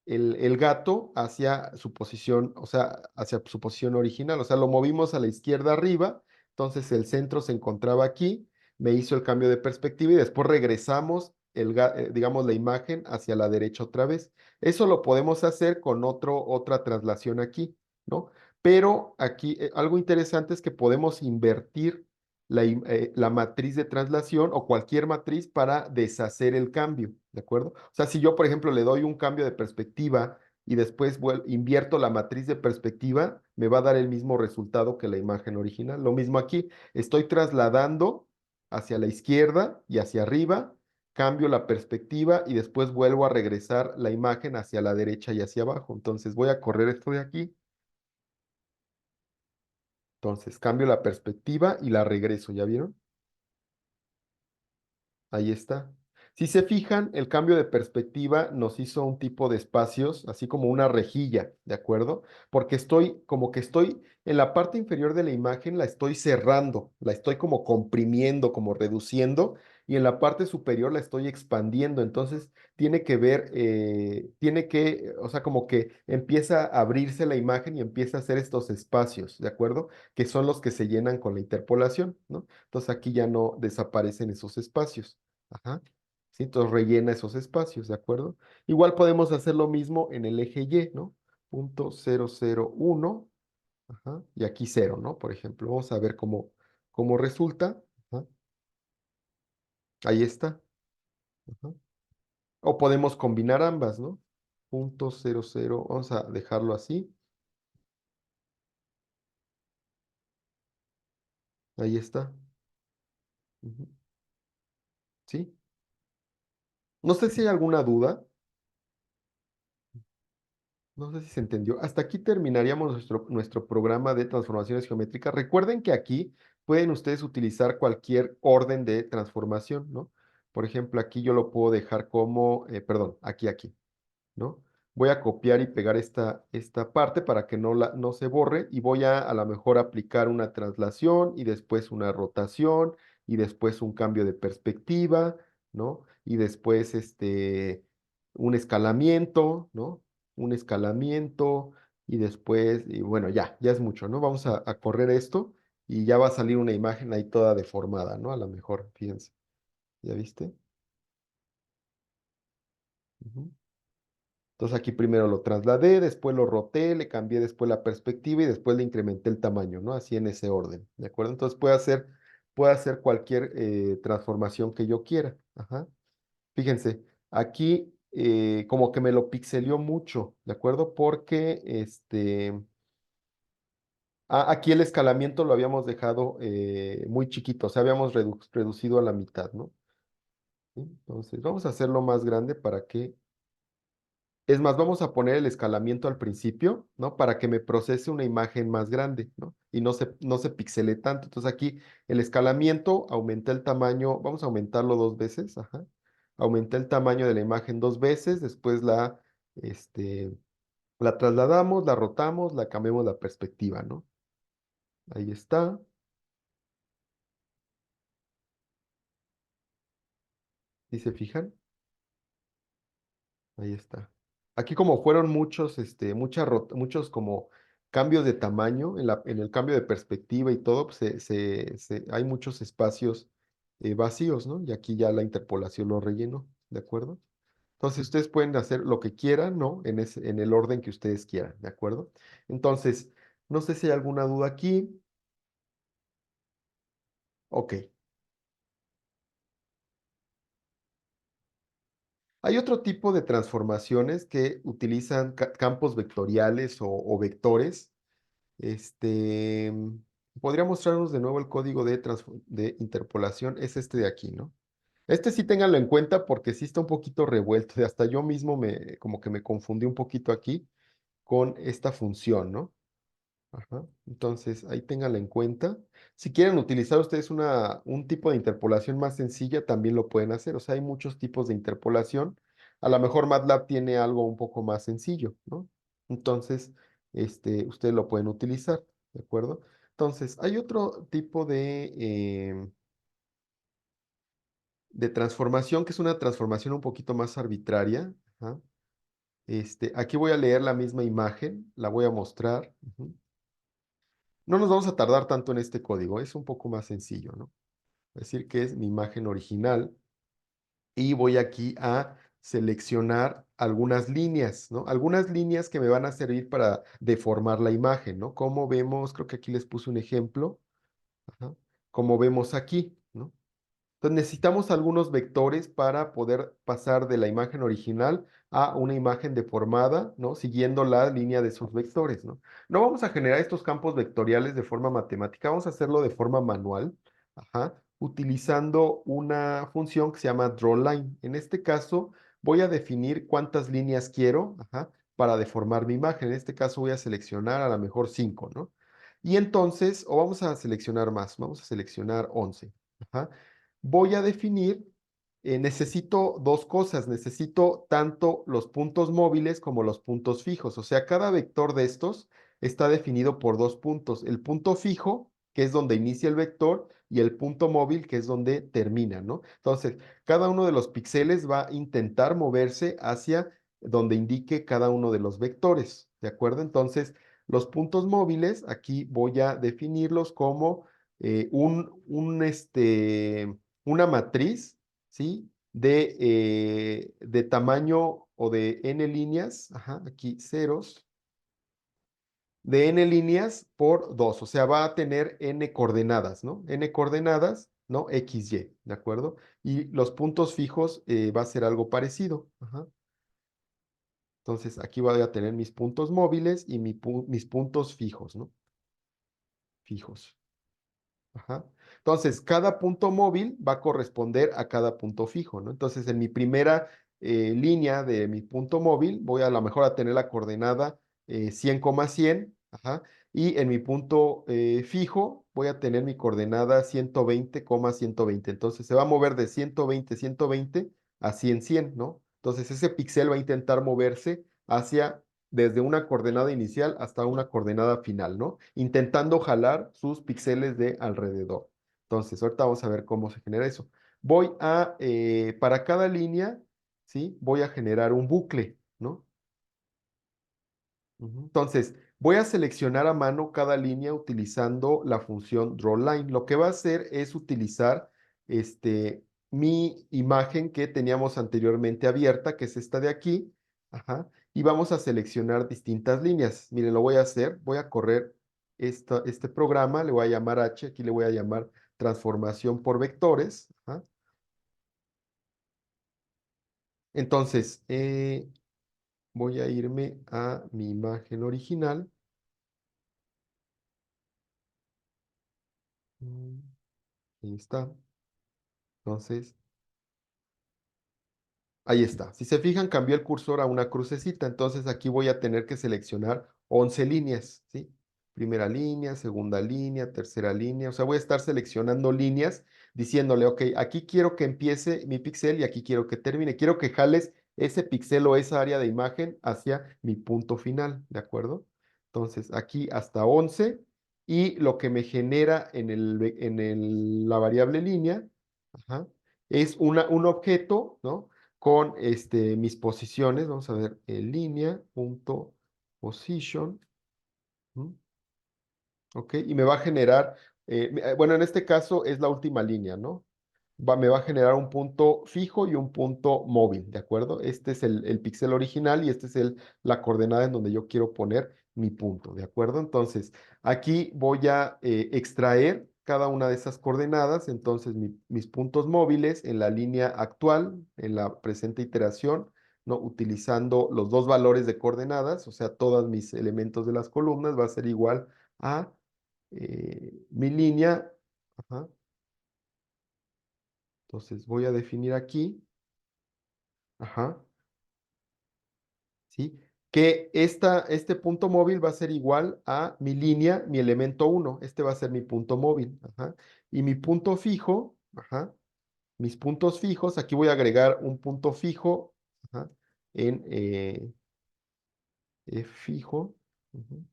Speaker 1: el gato hacia su posición, o sea, hacia su posición original. O sea, lo movimos a la izquierda arriba, entonces el centro se encontraba aquí, me hizo el cambio de perspectiva y después regresamos, digamos, la imagen hacia la derecha otra vez. Eso lo podemos hacer con otra traslación aquí, ¿no? Pero aquí algo interesante es que podemos invertir la matriz de traslación o cualquier matriz para deshacer el cambio, ¿de acuerdo? O sea, si yo, por ejemplo, le doy un cambio de perspectiva y después invierto la matriz de perspectiva, me va a dar el mismo resultado que la imagen original. Lo mismo aquí, estoy trasladando hacia la izquierda y hacia arriba, cambio la perspectiva y después vuelvo a regresar la imagen hacia la derecha y hacia abajo. Entonces voy a correr esto de aquí. Entonces cambio la perspectiva y la regreso, ¿ya vieron? Ahí está. Si se fijan, el cambio de perspectiva nos hizo un tipo de espacios, así como una rejilla, ¿de acuerdo? Porque como que estoy en la parte inferior de la imagen, la estoy cerrando, la estoy como comprimiendo, como reduciendo, y en la parte superior la estoy expandiendo. Entonces, o sea, como que empieza a abrirse la imagen y empieza a hacer estos espacios, ¿de acuerdo? Que son los que se llenan con la interpolación, ¿no? Entonces aquí ya no desaparecen esos espacios. Ajá. Sí, entonces rellena esos espacios, ¿de acuerdo? Igual podemos hacer lo mismo en el eje Y, ¿no? Punto 001, ajá, y aquí 0, ¿no? Por ejemplo, vamos a ver cómo resulta. Ajá, ahí está. Ajá. O podemos combinar ambas, ¿no? Punto 00, vamos a dejarlo así. Ahí está. Ujú. ¿Sí? No sé si hay alguna duda. No sé si se entendió. Hasta aquí terminaríamos nuestro programa de transformaciones geométricas. Recuerden que aquí pueden ustedes utilizar cualquier orden de transformación, ¿no? Por ejemplo, aquí yo lo puedo dejar como, perdón, aquí, ¿no? Voy a copiar y pegar esta parte para que no se borre y voy a lo mejor aplicar una traslación y después una rotación y después un cambio de perspectiva, ¿no? Y después un escalamiento, ¿no? Un escalamiento y después, y bueno, ya es mucho, ¿no? Vamos a correr esto y ya va a salir una imagen ahí toda deformada, ¿no? A lo mejor, fíjense, ¿ya viste? Ujú. Entonces aquí primero lo trasladé, después lo roté, le cambié después la perspectiva y después le incrementé el tamaño, ¿no? Así en ese orden, ¿de acuerdo? Entonces puede hacer cualquier transformación que yo quiera. Ajá. Fíjense, aquí como que me lo pixelió mucho, ¿de acuerdo? Porque aquí el escalamiento lo habíamos dejado muy chiquito, o sea, habíamos reducido a la mitad, ¿no? ¿Sí? Entonces vamos a hacerlo más grande para que Es más, vamos a poner el escalamiento al principio, ¿no? Para que me procese una imagen más grande, ¿no? Y no se pixele tanto. Entonces aquí el escalamiento, aumenté el tamaño, vamos a aumentarlo 2 veces, ajá. Aumenté el tamaño de la imagen 2 veces, después la trasladamos, la rotamos, la cambiamos la perspectiva, ¿no? Ahí está, ¿sí se fijan? Ahí está. Aquí como fueron muchos como cambios de tamaño en el cambio de perspectiva y todo, pues hay muchos espacios vacíos, ¿no? Y aquí ya la interpolación lo rellenó, ¿de acuerdo? Entonces ustedes pueden hacer lo que quieran, ¿no? En el orden que ustedes quieran, ¿de acuerdo? Entonces, no sé si hay alguna duda aquí. Ok. Hay otro tipo de transformaciones que utilizan campos vectoriales o vectores. Este, podría mostrarnos de nuevo el código de interpolación, es este de aquí, ¿no? Este sí ténganlo en cuenta porque sí está un poquito revuelto, y hasta yo mismo como que me confundí un poquito aquí con esta función, ¿no? Ajá. Entonces, ahí ténganla en cuenta. Si quieren utilizar ustedes un tipo de interpolación más sencilla, también lo pueden hacer. O sea, hay muchos tipos de interpolación. A lo mejor MATLAB tiene algo un poco más sencillo, ¿no? Entonces, ustedes lo pueden utilizar, ¿de acuerdo? Entonces, hay otro tipo de transformación que es una transformación un poquito más arbitraria. Ajá. Aquí voy a leer la misma imagen, la voy a mostrar. Ujú. No nos vamos a tardar tanto en este código, es un poco más sencillo, ¿no? Es decir, que es mi imagen original y voy aquí a seleccionar algunas líneas, ¿no? Algunas líneas que me van a servir para deformar la imagen, ¿no? Como vemos, creo que aquí les puse un ejemplo, ajá, como vemos aquí, ¿no? Entonces necesitamos algunos vectores para poder pasar de la imagen original a una imagen deformada, ¿no? Siguiendo la línea de esos vectores, ¿no? No vamos a generar estos campos vectoriales de forma matemática, vamos a hacerlo de forma manual, ajá, utilizando una función que se llama drawLine. En este caso voy a definir cuántas líneas quiero, ajá, para deformar mi imagen. En este caso voy a seleccionar a lo mejor 5, ¿no? Y entonces, o vamos a seleccionar más, vamos a seleccionar 11. Ajá. Voy a definir, necesito dos cosas, necesito tanto los puntos móviles como los puntos fijos, o sea, cada vector de estos está definido por dos puntos, el punto fijo, que es donde inicia el vector, y el punto móvil, que es donde termina, ¿no? Entonces, cada uno de los píxeles va a intentar moverse hacia donde indique cada uno de los vectores, ¿de acuerdo? Entonces, los puntos móviles, aquí voy a definirlos como una matriz, ¿sí? De tamaño o de n líneas, ajá, aquí ceros, de n líneas por 2, o sea, va a tener n coordenadas, ¿no? N coordenadas, ¿no? X, Y, ¿de acuerdo? Y los puntos fijos va a ser algo parecido, ajá. Entonces, aquí voy a tener mis puntos móviles y mis puntos fijos, ¿no? Fijos. Ajá. Entonces, cada punto móvil va a corresponder a cada punto fijo, ¿no? Entonces, en mi primera línea de mi punto móvil, voy a lo mejor a tener la coordenada 100,100, ajá, y en mi punto fijo voy a tener mi coordenada 120,120. Entonces, se va a mover de 120, 120 a 100, 100, ¿no? Entonces, ese píxel va a intentar moverse hacia desde una coordenada inicial hasta una coordenada final, ¿no? Intentando jalar sus píxeles de alrededor. Entonces, ahorita vamos a ver cómo se genera eso. Para cada línea, ¿sí? Voy a generar un bucle, ¿no? Ujú. Entonces, voy a seleccionar a mano cada línea utilizando la función drawLine. Lo que va a hacer es utilizar mi imagen que teníamos anteriormente abierta, que es esta de aquí, ajá, y vamos a seleccionar distintas líneas. Miren, lo voy a hacer, voy a correr este programa, le voy a llamar H, aquí le voy a llamar transformación por vectores, ajá. Entonces, voy a irme a mi imagen original. Mm, Ahí está. Entonces, ahí está. Si se fijan, cambió el cursor a una crucecita. Entonces aquí voy a tener que seleccionar 11 líneas, ¿sí? Primera línea, segunda línea, tercera línea. O sea, voy a estar seleccionando líneas diciéndole, ok, aquí quiero que empiece mi píxel y aquí quiero que termine. Quiero que jales ese píxel o esa área de imagen hacia mi punto final, ¿de acuerdo? Entonces aquí hasta 11 y lo que me genera la variable línea, ajá, es un objeto, ¿no? Con mis posiciones. Vamos a ver, en línea, punto, position. ¿Mm? Ok, y me va a generar, bueno, en este caso es la última línea, ¿no? Me va a generar un punto fijo y un punto móvil, ¿de acuerdo? Este es el píxel original y este es la coordenada en donde yo quiero poner mi punto, ¿de acuerdo? Entonces, aquí voy a extraer cada una de esas coordenadas, entonces mis puntos móviles en la línea actual, en la presente iteración, ¿no? Utilizando los dos valores de coordenadas, o sea, todos mis elementos de las columnas, va a ser igual a mi línea. Ajá. Entonces voy a definir aquí, ajá, ¿sí? Que este punto móvil va a ser igual a mi línea, mi elemento 1. Este va a ser mi punto móvil, ajá. Y mi punto fijo, ajá, mis puntos fijos, aquí voy a agregar un punto fijo, ajá, en fijo, ujú,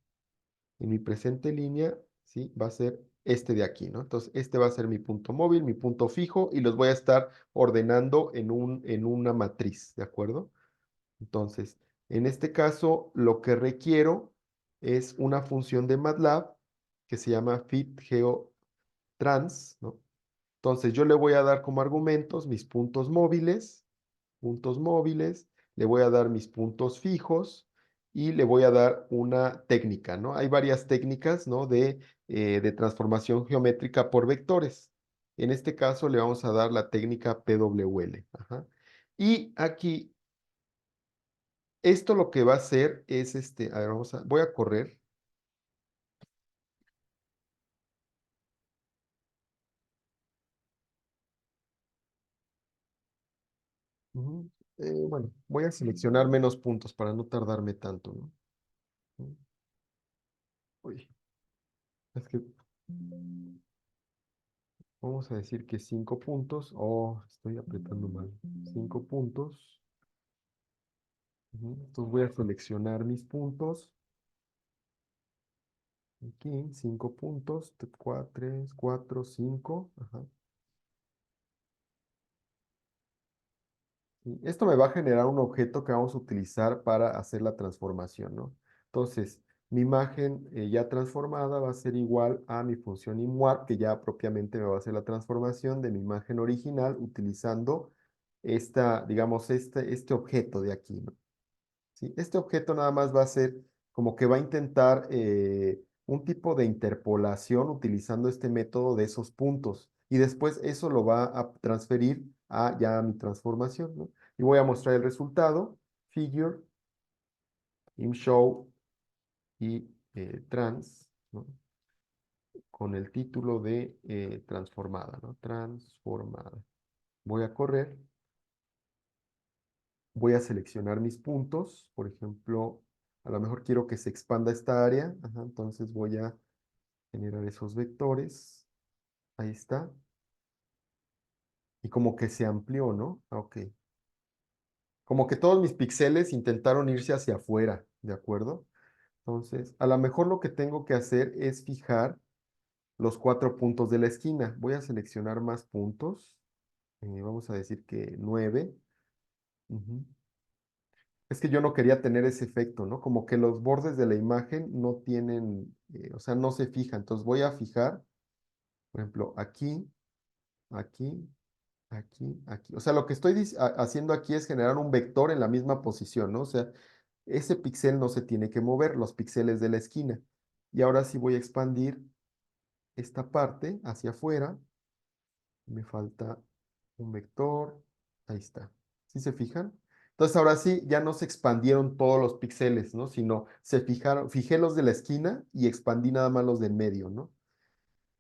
Speaker 1: en mi presente línea, ¿sí? Va a ser este de aquí, ¿no? Entonces, este va a ser mi punto móvil, mi punto fijo, y los voy a estar ordenando en una matriz, ¿de acuerdo? Entonces, en este caso, lo que requiero es una función de MATLAB que se llama fitGeoTrans, ¿no? Entonces, yo le voy a dar como argumentos mis puntos móviles, le voy a dar mis puntos fijos y le voy a dar una técnica, ¿no? Hay varias técnicas, ¿no? De transformación geométrica por vectores. En este caso le vamos a dar la técnica PWL. Ajá. Y aquí, esto lo que va a hacer es, a ver, voy a correr. Ujú. Bueno, voy a seleccionar menos puntos para no tardarme tanto, ¿no? Uy, es que vamos a decir que 5 puntos. Oh, estoy apretando mal. 5 puntos. Ujú. Entonces voy a seleccionar mis puntos. Aquí, 5 puntos. 3, 4, 5. Ajá. Y esto me va a generar un objeto que vamos a utilizar para hacer la transformación, ¿no? Entonces, mi imagen ya transformada va a ser igual a mi función InWarp, que ya propiamente me va a hacer la transformación de mi imagen original utilizando digamos, este objeto de aquí, ¿no? ¿Sí? Este objeto nada más va a ser como que va a intentar un tipo de interpolación utilizando este método de esos puntos. Y después eso lo va a transferir a ya mi transformación, ¿no? Y voy a mostrar el resultado, figure, imshow y trans, ¿no? Con el título de transformada, ¿no? Transformada. Voy a correr, voy a seleccionar mis puntos, por ejemplo, a lo mejor quiero que se expanda esta área, ajá, entonces voy a generar esos vectores, ahí está, y como que se amplió, ¿no? Ah, ok. Como que todos mis píxeles intentaron irse hacia afuera, ¿de acuerdo? Entonces, a lo mejor lo que tengo que hacer es fijar los 4 puntos de la esquina. Voy a seleccionar más puntos, vamos a decir que 9. Ujú. Es que yo no quería tener ese efecto, ¿no? Como que los bordes de la imagen no tienen, o sea, no se fijan. Entonces voy a fijar, por ejemplo, aquí, aquí, aquí, aquí. O sea, lo que estoy haciendo aquí es generar un vector en la misma posición, ¿no? O sea, ese píxel no se tiene que mover, los píxeles de la esquina. Y ahora sí voy a expandir esta parte hacia afuera. Me falta un vector. Ahí está. ¿Sí se fijan? Entonces ahora sí, ya no se expandieron todos los píxeles, ¿no? Sino fijé los de la esquina y expandí nada más los del medio, ¿no?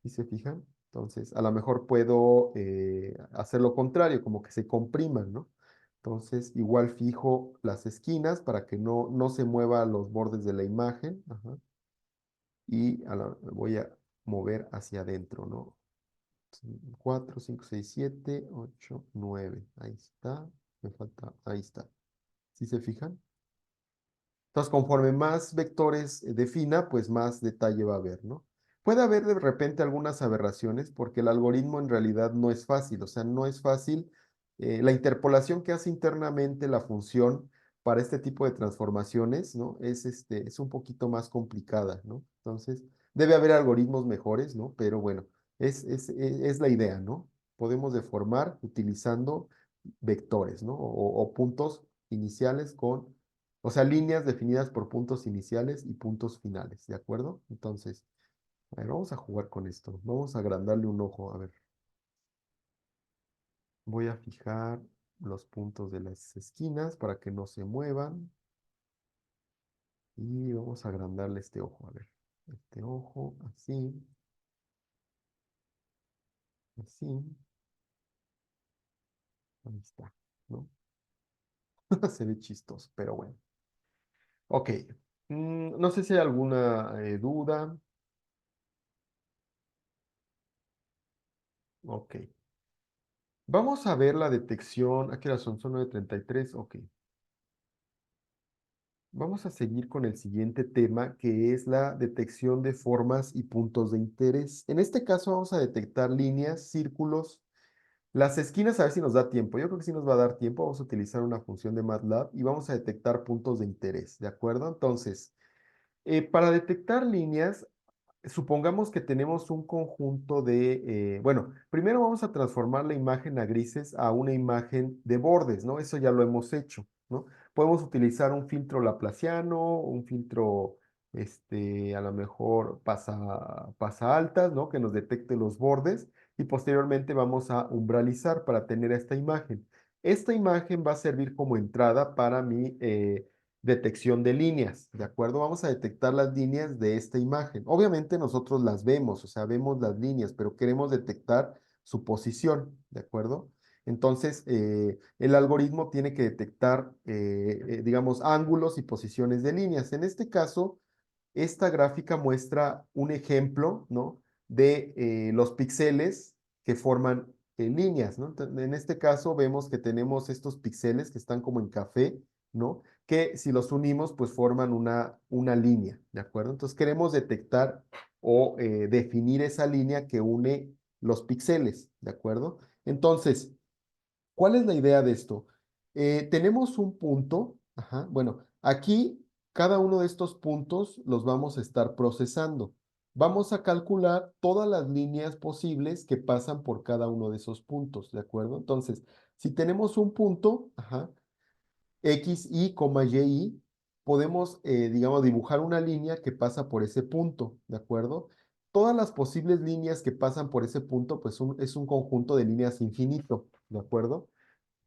Speaker 1: ¿Sí se fijan? Entonces, a lo mejor puedo hacer lo contrario, como que se compriman, ¿no? Entonces, igual fijo las esquinas para que no se muevan los bordes de la imagen. Ajá, y voy a mover hacia adentro, ¿no? 4, 5, 6, 7, 8, 9. Ahí está. Me falta. Ahí está. ¿Sí se fijan? Entonces, conforme más vectores defina, pues más detalle va a haber, ¿no? Puede haber de repente algunas aberraciones porque el algoritmo en realidad no es fácil, o sea, no es fácil. La interpolación que hace internamente la función para este tipo de transformaciones, ¿no? Es un poquito más complicada, ¿no? Entonces, debe haber algoritmos mejores, ¿no? Pero bueno, es la idea, ¿no? Podemos deformar utilizando vectores, ¿no? O puntos iniciales o sea, líneas definidas por puntos iniciales y puntos finales, ¿de acuerdo? Entonces, A ver, vamos a jugar con esto. Vamos a agrandarle un ojo. A ver, voy a fijar los puntos de las esquinas para que no se muevan. Y vamos a agrandarle este ojo. A ver, este ojo, así, así. Ahí está, ¿no? Se ve chistoso, pero bueno. Ok. No sé si hay alguna duda. Ok. Vamos a ver la detección. ¿A qué hora son? Son 9:33. Ok. Vamos a seguir con el siguiente tema, que es la detección de formas y puntos de interés. En este caso vamos a detectar líneas, círculos, las esquinas, a ver si nos da tiempo. Yo creo que sí nos va a dar tiempo. Vamos a utilizar una función de MATLAB y vamos a detectar puntos de interés, ¿de acuerdo? Entonces, para detectar líneas, supongamos que tenemos un conjunto de, bueno, primero vamos a transformar la imagen a grises a una imagen de bordes, ¿no? Eso ya lo hemos hecho, ¿no? Podemos utilizar un filtro laplaciano, un filtro, a lo mejor pasa altas, ¿no? Que nos detecte los bordes y posteriormente vamos a umbralizar para tener esta imagen. Esta imagen va a servir como entrada para mi detección de líneas, ¿de acuerdo? Vamos a detectar las líneas de esta imagen. Obviamente nosotros las vemos, o sea, vemos las líneas, pero queremos detectar su posición, ¿de acuerdo? Entonces, el algoritmo tiene que detectar, digamos, ángulos y posiciones de líneas. En este caso, esta gráfica muestra un ejemplo, ¿no? De los píxeles que forman líneas, ¿no? En este caso vemos que tenemos estos píxeles que están como en café, ¿no? Que si los unimos, pues forman una línea, ¿de acuerdo? Entonces queremos detectar o definir esa línea que une los píxeles, ¿de acuerdo? Entonces, ¿cuál es la idea de esto? Tenemos un punto, ajá, bueno, aquí cada uno de estos puntos los vamos a estar procesando. Vamos a calcular todas las líneas posibles que pasan por cada uno de esos puntos, ¿de acuerdo? Entonces, si tenemos un punto, ajá, X, Y, Y, podemos, digamos, dibujar una línea que pasa por ese punto, ¿de acuerdo? Todas las posibles líneas que pasan por ese punto, pues es un conjunto de líneas infinito, ¿de acuerdo?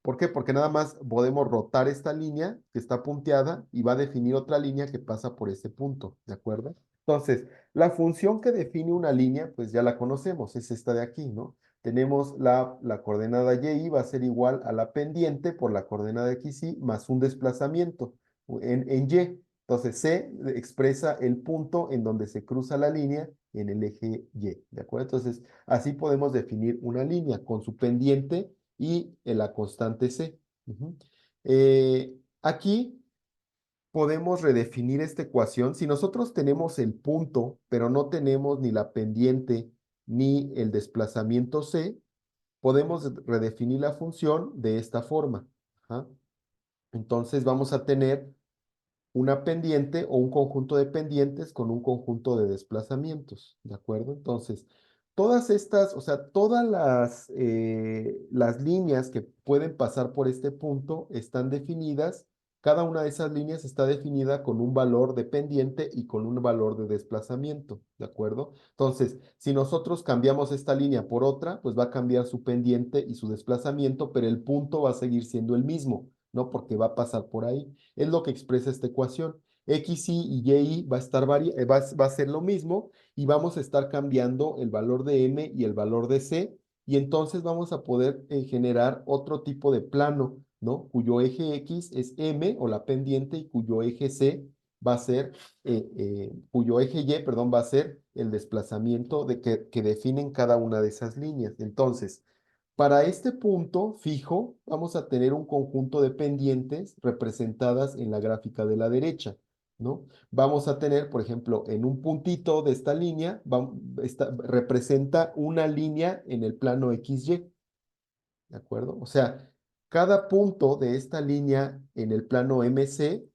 Speaker 1: ¿Por qué? Porque nada más podemos rotar esta línea que está punteada y va a definir otra línea que pasa por ese punto, ¿de acuerdo? Entonces, la función que define una línea, pues ya la conocemos, es esta de aquí, ¿no? Tenemos la coordenada y va a ser igual a la pendiente por la coordenada xy más un desplazamiento en y. Entonces, C expresa el punto en donde se cruza la línea en el eje y, ¿de acuerdo? Entonces, así podemos definir una línea con su pendiente y la constante C. Ujú. Aquí podemos redefinir esta ecuación. Si nosotros tenemos el punto, pero no tenemos ni la pendiente ni el desplazamiento C, podemos redefinir la función de esta forma. Ajá. Entonces vamos a tener una pendiente o un conjunto de pendientes con un conjunto de desplazamientos, ¿de acuerdo? Entonces, todas estas, o sea, todas las líneas que pueden pasar por este punto están definidas, cada una de esas líneas está definida con un valor de pendiente y con un valor de desplazamiento, ¿de acuerdo? Entonces, si nosotros cambiamos esta línea por otra, pues va a cambiar su pendiente y su desplazamiento, pero el punto va a seguir siendo el mismo, ¿no? Porque va a pasar por ahí. Es lo que expresa esta ecuación. Xy y Y va a estar va a ser lo mismo y vamos a estar cambiando el valor de M y el valor de C y entonces vamos a poder generar otro tipo de plano, ¿no? Cuyo eje X es M o la pendiente y cuyo eje C va a ser, cuyo eje Y, perdón, va a ser el desplazamiento que definen cada una de esas líneas. Entonces, para este punto fijo, vamos a tener un conjunto de pendientes representadas en la gráfica de la derecha, ¿no? Vamos a tener, por ejemplo, en un puntito de esta línea, representa una línea en el plano XY, ¿de acuerdo? O sea, cada punto de esta línea en el plano MC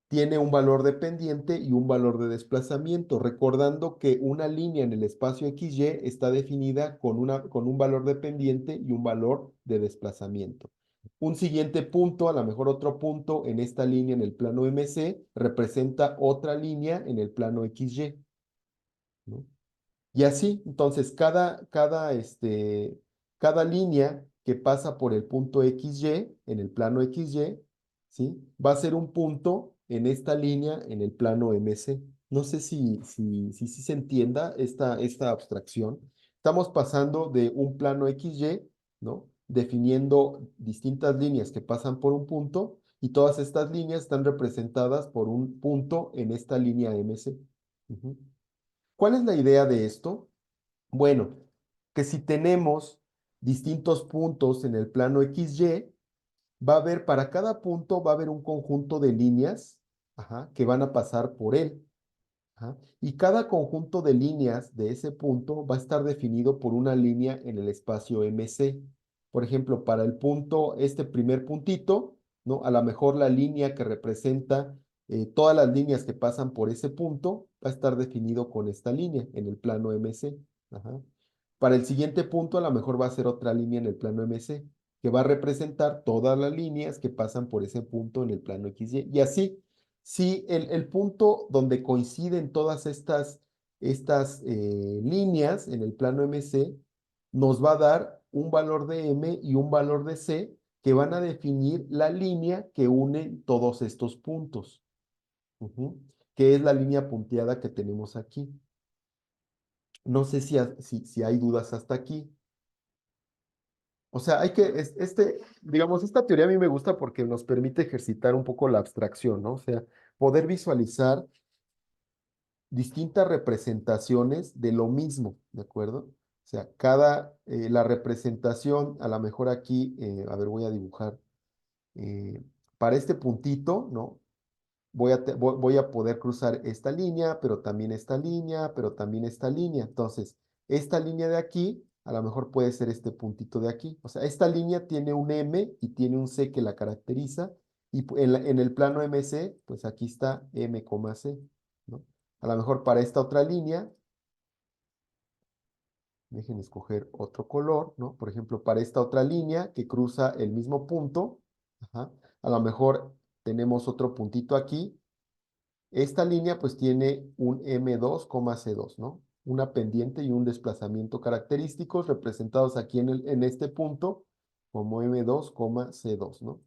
Speaker 1: tiene un valor de pendiente y un valor de desplazamiento, recordando que una línea en el espacio XY está definida con un valor de pendiente y un valor de desplazamiento. Un siguiente punto, a lo mejor otro punto en esta línea en el plano MC, representa otra línea en el plano XY. ¿no? Y así, entonces, cada línea que pasa por el punto XY, en el plano XY, ¿sí? Va a ser un punto en esta línea en el plano MC. No sé si se entienda esta abstracción. Estamos pasando de un plano XY, ¿no? Definiendo distintas líneas que pasan por un punto, y todas estas líneas están representadas por un punto en esta línea MC. Ujú. ¿Cuál es la idea de esto? Bueno, que si tenemos distintos puntos en el plano XY, va a haber, para cada punto va a haber un conjunto de líneas, ajá, que van a pasar por él. Ajá, y cada conjunto de líneas de ese punto va a estar definido por una línea en el espacio MC. Por ejemplo, para el punto, este primer puntito, ¿no? A lo mejor la línea que representa todas las líneas que pasan por ese punto va a estar definido con esta línea en el plano MC. Ajá. Para el siguiente punto, a lo mejor va a ser otra línea en el plano MC, que va a representar todas las líneas que pasan por ese punto en el plano XY. Y así, si el punto donde coinciden todas estas líneas en el plano MC nos va a dar un valor de M y un valor de C que van a definir la línea que une todos estos puntos, ujú, que es la línea punteada que tenemos aquí. No sé si hay dudas hasta aquí. O sea, digamos, esta teoría a mí me gusta porque nos permite ejercitar un poco la abstracción, ¿no? O sea, poder visualizar distintas representaciones de lo mismo, ¿de acuerdo? O sea, la representación, a lo mejor aquí, a ver, voy a dibujar, eh, para este puntito, ¿no? Voy a poder cruzar esta línea, pero también esta línea, pero también esta línea. Entonces, esta línea de aquí, a lo mejor puede ser este puntito de aquí. O sea, esta línea tiene un M y tiene un C que la caracteriza. Y en el plano MC, pues aquí está M, C, ¿no? A lo mejor para esta otra línea, dejen escoger otro color, ¿no? Por ejemplo, para esta otra línea que cruza el mismo punto, ajá, a lo mejor tenemos otro puntito aquí. Esta línea pues tiene un M2, C2, ¿no? Una pendiente y un desplazamiento característicos representados aquí en este punto como M2, C2, ¿no?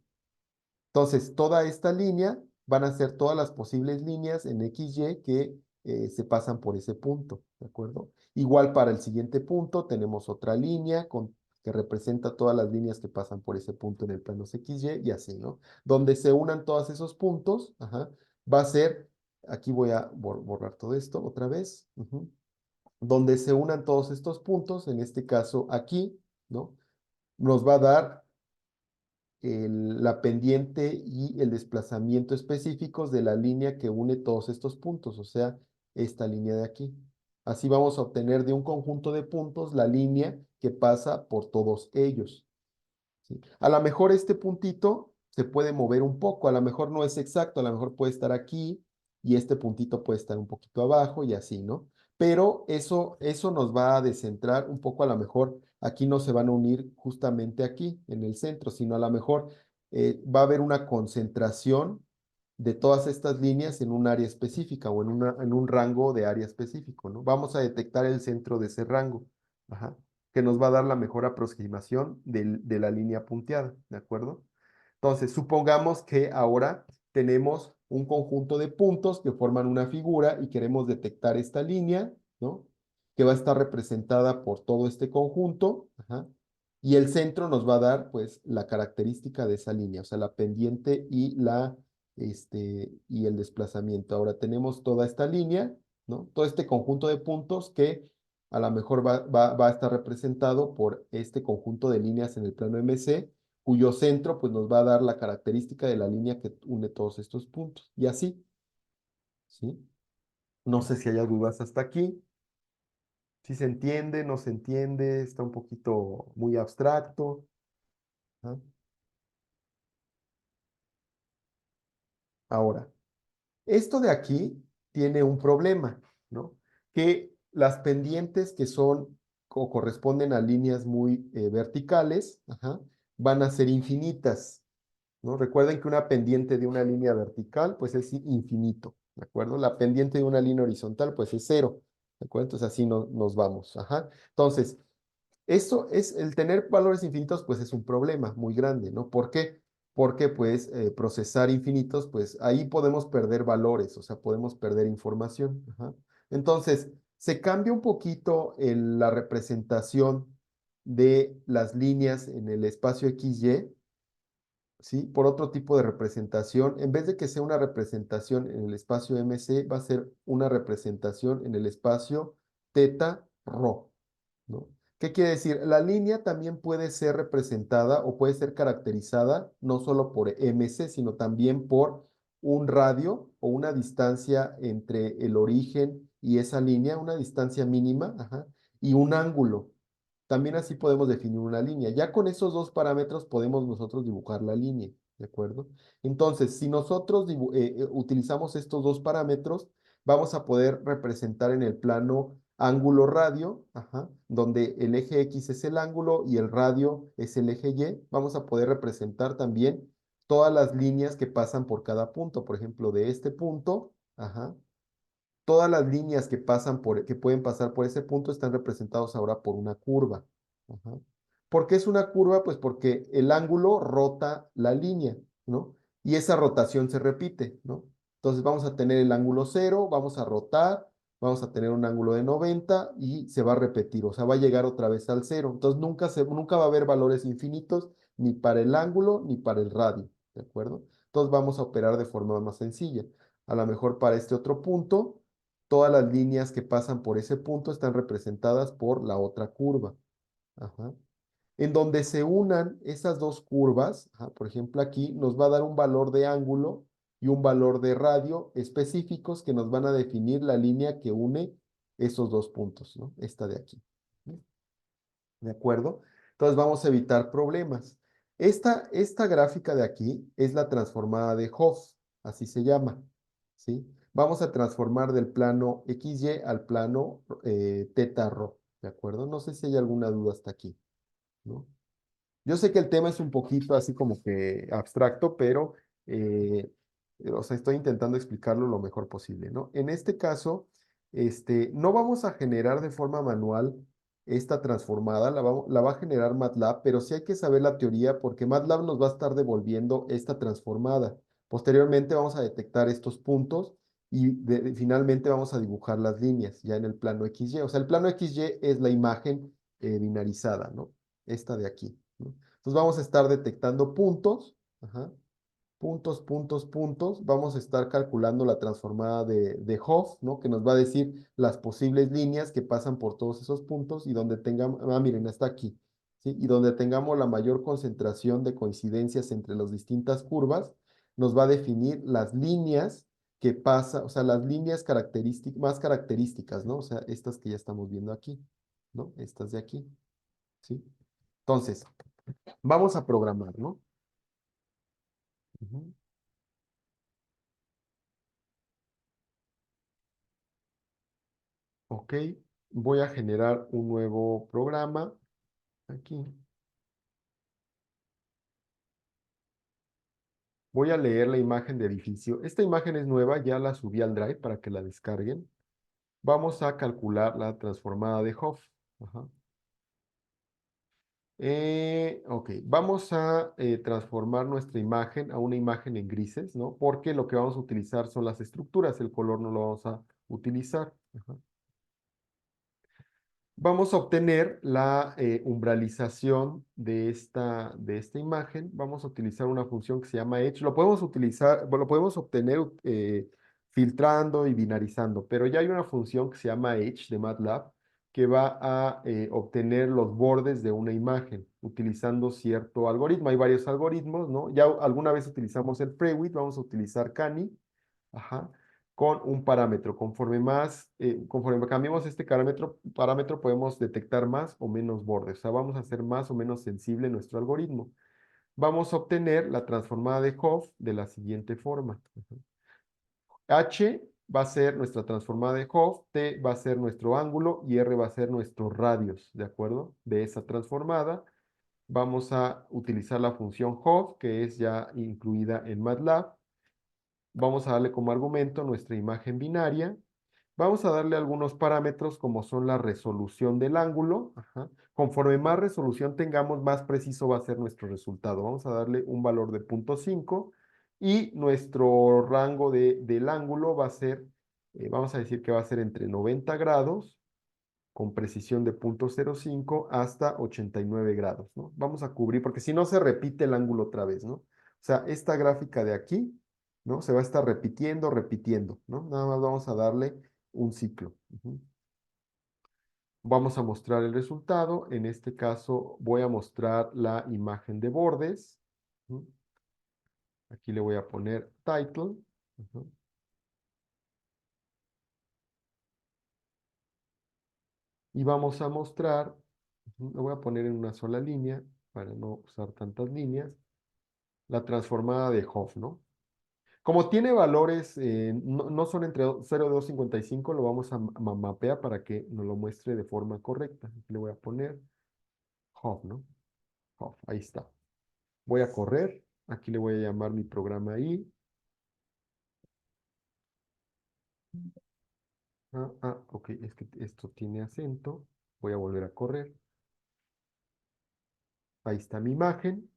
Speaker 1: Entonces, toda esta línea van a ser todas las posibles líneas en XY que se pasan por ese punto, ¿de acuerdo? Igual para el siguiente punto tenemos otra línea que representa todas las líneas que pasan por ese punto en el plano XY y así, ¿no? Donde se unan todos esos puntos, ajá, va a ser, aquí voy a borrar todo esto otra vez, ujú, donde se unan todos estos puntos, en este caso aquí, ¿no? Nos va a dar la pendiente y el desplazamiento específicos de la línea que une todos estos puntos, o sea, esta línea de aquí. Así vamos a obtener de un conjunto de puntos la línea que pasa por todos ellos. ¿Sí? A lo mejor este puntito se puede mover un poco, a lo mejor no es exacto, a lo mejor puede estar aquí y este puntito puede estar un poquito abajo y así, ¿no? Pero eso nos va a descentrar un poco, a lo mejor aquí no se van a unir justamente aquí, en el centro, sino a lo mejor va a haber una concentración de todas estas líneas en un área específica o en un rango de área específico, ¿no? Vamos a detectar el centro de ese rango. Ajá, que nos va a dar la mejor aproximación de la línea punteada, ¿de acuerdo? Entonces, supongamos que ahora tenemos un conjunto de puntos que forman una figura y queremos detectar esta línea, ¿no? Que va a estar representada por todo este conjunto, ajá, y el centro nos va a dar, pues, la característica de esa línea, o sea, la pendiente y el desplazamiento. Ahora tenemos toda esta línea, ¿no? Todo este conjunto de puntos que a lo mejor va a estar representado por este conjunto de líneas en el plano MC, cuyo centro pues nos va a dar la característica de la línea que une todos estos puntos. Y así, ¿sí? No sé si haya dudas hasta aquí. Si se entiende, no se entiende, está un poquito muy abstracto. ¿Ah? Ahora, esto de aquí tiene un problema, ¿no? Que las pendientes que son o corresponden a líneas muy verticales, ajá, van a ser infinitas, ¿no? Recuerden que una pendiente de una línea vertical, pues es infinito, ¿de acuerdo? La pendiente de una línea horizontal, pues es cero. ¿De acuerdo? Entonces así nos vamos. Ajá. Entonces, eso es, el tener valores infinitos, pues es un problema muy grande, ¿no? ¿Por qué? Porque, pues, procesar infinitos, pues ahí podemos perder valores, o sea, podemos perder información. Ajá. Entonces, se cambia un poquito la representación de las líneas en el espacio XY, ¿sí? Por otro tipo de representación. En vez de que sea una representación en el espacio MC, va a ser una representación en el espacio teta rho, ¿no? ¿Qué quiere decir? La línea también puede ser representada o puede ser caracterizada no solo por MC, sino también por un radio o una distancia entre el origen y esa línea, una distancia mínima, ajá, y un ángulo. También así podemos definir una línea. Ya con esos dos parámetros podemos nosotros dibujar la línea, ¿de acuerdo? Entonces, si nosotros utilizamos estos dos parámetros, vamos a poder representar en el plano ángulo radio, ajá, donde el eje X es el ángulo y el radio es el eje Y. Vamos a poder representar también todas las líneas que pasan por cada punto. Por ejemplo, de este punto, ajá, todas las líneas que pueden pasar por ese punto están representados ahora por una curva. Ajá. ¿Por qué es una curva? Pues porque el ángulo rota la línea, ¿no? Y esa rotación se repite, ¿no? Entonces vamos a tener el ángulo cero, vamos a rotar, vamos a tener un ángulo de 90 y se va a repetir, o sea, va a llegar otra vez al cero. Entonces nunca va a haber valores infinitos ni para el ángulo ni para el radio, ¿de acuerdo? Entonces vamos a operar de forma más sencilla. A lo mejor para este otro punto todas las líneas que pasan por ese punto están representadas por la otra curva. Ajá. En donde se unan esas dos curvas, ajá, por ejemplo aquí, nos va a dar un valor de ángulo y un valor de radio específicos que nos van a definir la línea que une esos dos puntos, ¿no? Esta de aquí. ¿De acuerdo? Entonces vamos a evitar problemas. Esta gráfica de aquí es la transformada de Hoff, así se llama, ¿sí? Vamos a transformar del plano XY al plano teta rho, ¿de acuerdo? No sé si hay alguna duda hasta aquí, ¿no? Yo sé que el tema es un poquito así como que abstracto, pero, o sea, estoy intentando explicarlo lo mejor posible, ¿no? En este caso, no vamos a generar de forma manual esta transformada, la va a generar MATLAB, pero sí hay que saber la teoría porque MATLAB nos va a estar devolviendo esta transformada. Posteriormente vamos a detectar estos puntos y finalmente vamos a dibujar las líneas ya en el plano XY. O sea, el plano XY es la imagen binarizada, ¿no? Esta de aquí, ¿no? Entonces vamos a estar detectando puntos, ajá, puntos, puntos, puntos. Vamos a estar calculando la transformada de Hoff, ¿no? Que nos va a decir las posibles líneas que pasan por todos esos puntos y donde tengamos, miren, hasta aquí, ¿sí? Y donde tengamos la mayor concentración de coincidencias entre las distintas curvas, nos va a definir las líneas que pasa, o sea, las líneas más características, ¿no? O sea, estas que ya estamos viendo aquí, ¿no? Estas de aquí, ¿sí? Entonces, vamos a programar, ¿no? Ujú. Ok, voy a generar un nuevo programa aquí. Voy a leer la imagen de edificio. Esta imagen es nueva, ya la subí al Drive para que la descarguen. Vamos a calcular la transformada de Hoff. Ajá. Ok, vamos a transformar nuestra imagen a una imagen en grises, ¿no? Porque lo que vamos a utilizar son las estructuras, el color no lo vamos a utilizar. Ajá. Vamos a obtener la umbralización de esta imagen. Vamos a utilizar una función que se llama edge. Lo podemos utilizar, bueno, lo podemos obtener filtrando y binarizando, pero ya hay una función que se llama edge de MATLAB que va a obtener los bordes de una imagen utilizando cierto algoritmo. Hay varios algoritmos, ¿no? Ya alguna vez utilizamos el Prewitt, vamos a utilizar Cani. Ajá, con un parámetro. Conforme cambiemos este parámetro, podemos detectar más o menos bordes. O sea, vamos a hacer más o menos sensible nuestro algoritmo. Vamos a obtener la transformada de Hoff de la siguiente forma. H va a ser nuestra transformada de Hoff, T va a ser nuestro ángulo y R va a ser nuestros radios, ¿de acuerdo? De esa transformada. Vamos a utilizar la función Hoff, que es ya incluida en MATLAB. Vamos a darle como argumento nuestra imagen binaria. Vamos a darle algunos parámetros como son la resolución del ángulo. Ajá. Conforme más resolución tengamos, más preciso va a ser nuestro resultado. Vamos a darle un valor de 0.5 y nuestro rango del ángulo va a ser, vamos a decir que va a ser entre 90 grados con precisión de 0.05 hasta 89 grados, ¿no? Vamos a cubrir, porque si no se repite el ángulo otra vez, ¿no? O sea, esta gráfica de aquí, ¿no? Se va a estar repitiendo, repitiendo, ¿no? Nada más vamos a darle un ciclo. Ujú. Vamos a mostrar el resultado. En este caso voy a mostrar la imagen de bordes. Ujú. Aquí le voy a poner title. Ujú. Y vamos a mostrar, lo voy a poner en una sola línea para no usar tantas líneas, la transformada de Hopf, ¿no? Como tiene valores, no son entre 0 y 2,55, lo vamos a mapear para que nos lo muestre de forma correcta. Aquí le voy a poner Hopf, ¿no? Hopf, ahí está. Voy a correr, aquí le voy a llamar mi programa I. Ok, es que esto tiene acento. Voy a volver a correr. Ahí está mi imagen.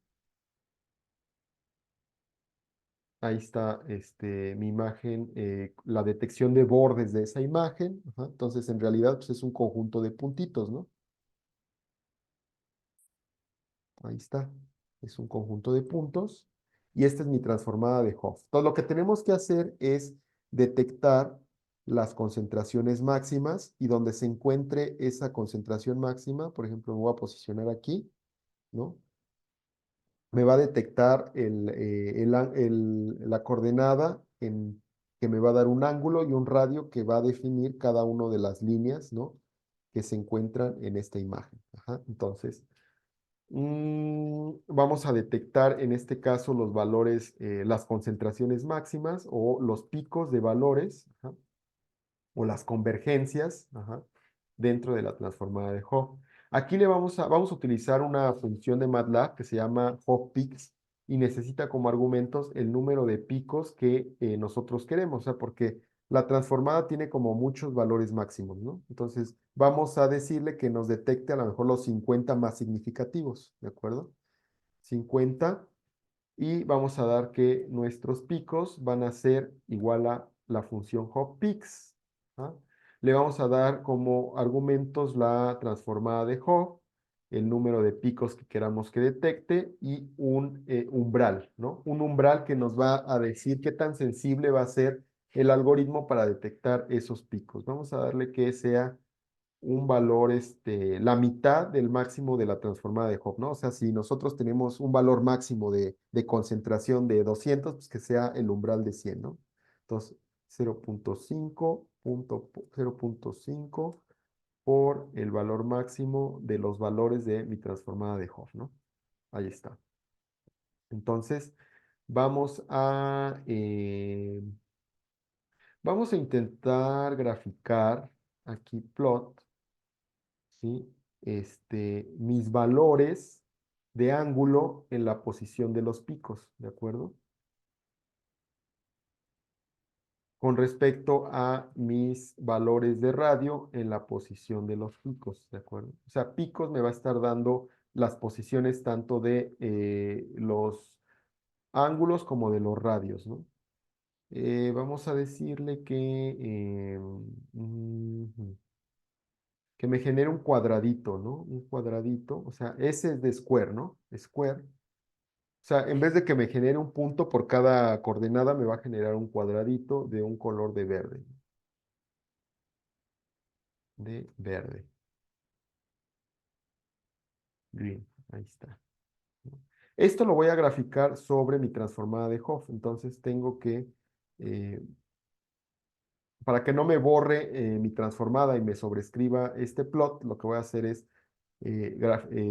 Speaker 1: Ahí está mi imagen, la detección de bordes de esa imagen. Ajá. Entonces, en realidad, pues, es un conjunto de puntitos, ¿no? Ahí está. Es un conjunto de puntos. Y esta es mi transformada de Hopf. Entonces, lo que tenemos que hacer es detectar las concentraciones máximas y donde se encuentre esa concentración máxima, por ejemplo, me voy a posicionar aquí, ¿no? Me va a detectar la coordenada que me va a dar un ángulo y un radio que va a definir cada una de las líneas, ¿no? Que se encuentran en esta imagen. Ajá. Entonces, vamos a detectar en este caso los valores, las concentraciones máximas o los picos de valores, ajá, o las convergencias, ajá, dentro de la transformada de Hopf. Aquí vamos a utilizar una función de MATLAB que se llama HopPix y necesita como argumentos el número de picos que nosotros queremos, o sea, porque la transformada tiene como muchos valores máximos, ¿no? Entonces, vamos a decirle que nos detecte a lo mejor los 50 más significativos, ¿de acuerdo? 50 y vamos a dar que nuestros picos van a ser igual a la función HopPix. ¿Ah? Le vamos a dar como argumentos la transformada de Hopf, el número de picos que queramos que detecte y un umbral, ¿no? Un umbral que nos va a decir qué tan sensible va a ser el algoritmo para detectar esos picos. Vamos a darle que sea un valor, la mitad del máximo de la transformada de Hopf, ¿no? O sea, si nosotros tenemos un valor máximo de concentración de 200, pues que sea el umbral de 100, ¿no? Entonces, 0.5 por el valor máximo de los valores de mi transformada de Hopf, ¿no? Ahí está. Entonces, vamos vamos a intentar graficar aquí plot, ¿sí? Mis valores de ángulo en la posición de los picos, ¿de acuerdo? Con respecto a mis valores de radio en la posición de los picos, ¿de acuerdo? O sea, picos me va a estar dando las posiciones tanto de los ángulos como de los radios, ¿no? Vamos a decirle que me genere un cuadradito, ¿no? Un cuadradito, o sea, ese es de square, ¿no? Square. O sea, en vez de que me genere un punto por cada coordenada, me va a generar un cuadradito de un color de verde. De verde. Green. Ahí está. Esto lo voy a graficar sobre mi transformada de Hopf. Entonces tengo que, eh, para que no me borre mi transformada y me sobrescriba este plot, lo que voy a hacer es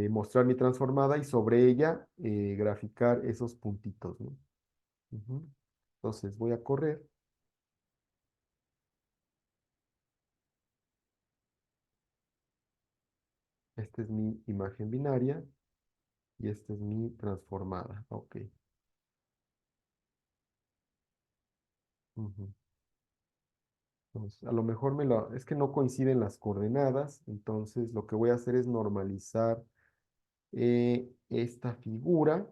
Speaker 1: mostrar mi transformada y sobre ella graficar esos puntitos, ¿no? Ujú. Entonces voy a correr. Esta es mi imagen binaria y esta es mi transformada. Ok. Ujú. Entonces, a lo mejor es que no coinciden las coordenadas, entonces lo que voy a hacer es normalizar esta figura.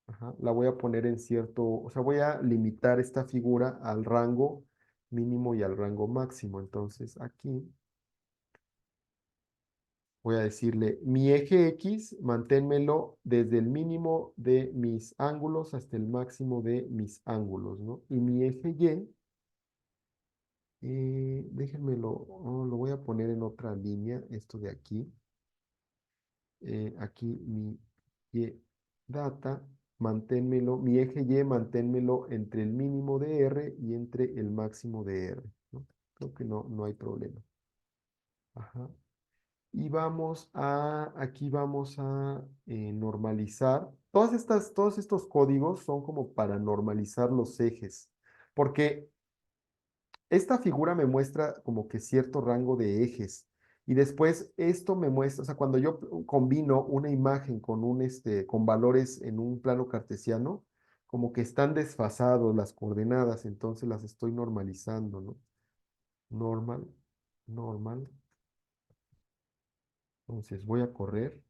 Speaker 1: Ajá, la voy a poner en cierto, o sea, voy a limitar esta figura al rango mínimo y al rango máximo. Entonces, aquí voy a decirle, mi eje X, manténmelo desde el mínimo de mis ángulos hasta el máximo de mis ángulos, ¿no? Y mi eje Y, déjenmelo, lo voy a poner en otra línea, esto de aquí. Aquí mi Y data, manténmelo, mi eje Y, manténmelo entre el mínimo de R y entre el máximo de R, ¿no? Creo que no hay problema. Ajá. Y aquí vamos a normalizar. Todos estos códigos son como para normalizar los ejes, porque esta figura me muestra como que cierto rango de ejes. Y después esto me muestra, o sea, cuando yo combino una imagen con valores en un plano cartesiano, como que están desfasados las coordenadas, entonces las estoy normalizando, ¿no? Normal, normal. Entonces voy a correr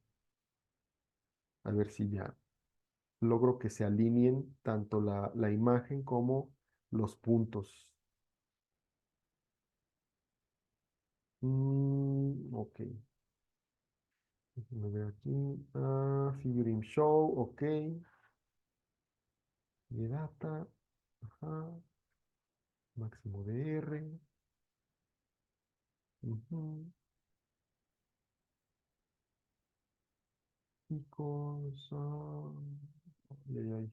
Speaker 1: a ver si ya logro que se alineen tanto la imagen como los puntos. Ok. Déjenme ver aquí. Figuring show, ok. Y data. Ajá. Máximo de R. Ujú. Picos. Ay, ay, ay.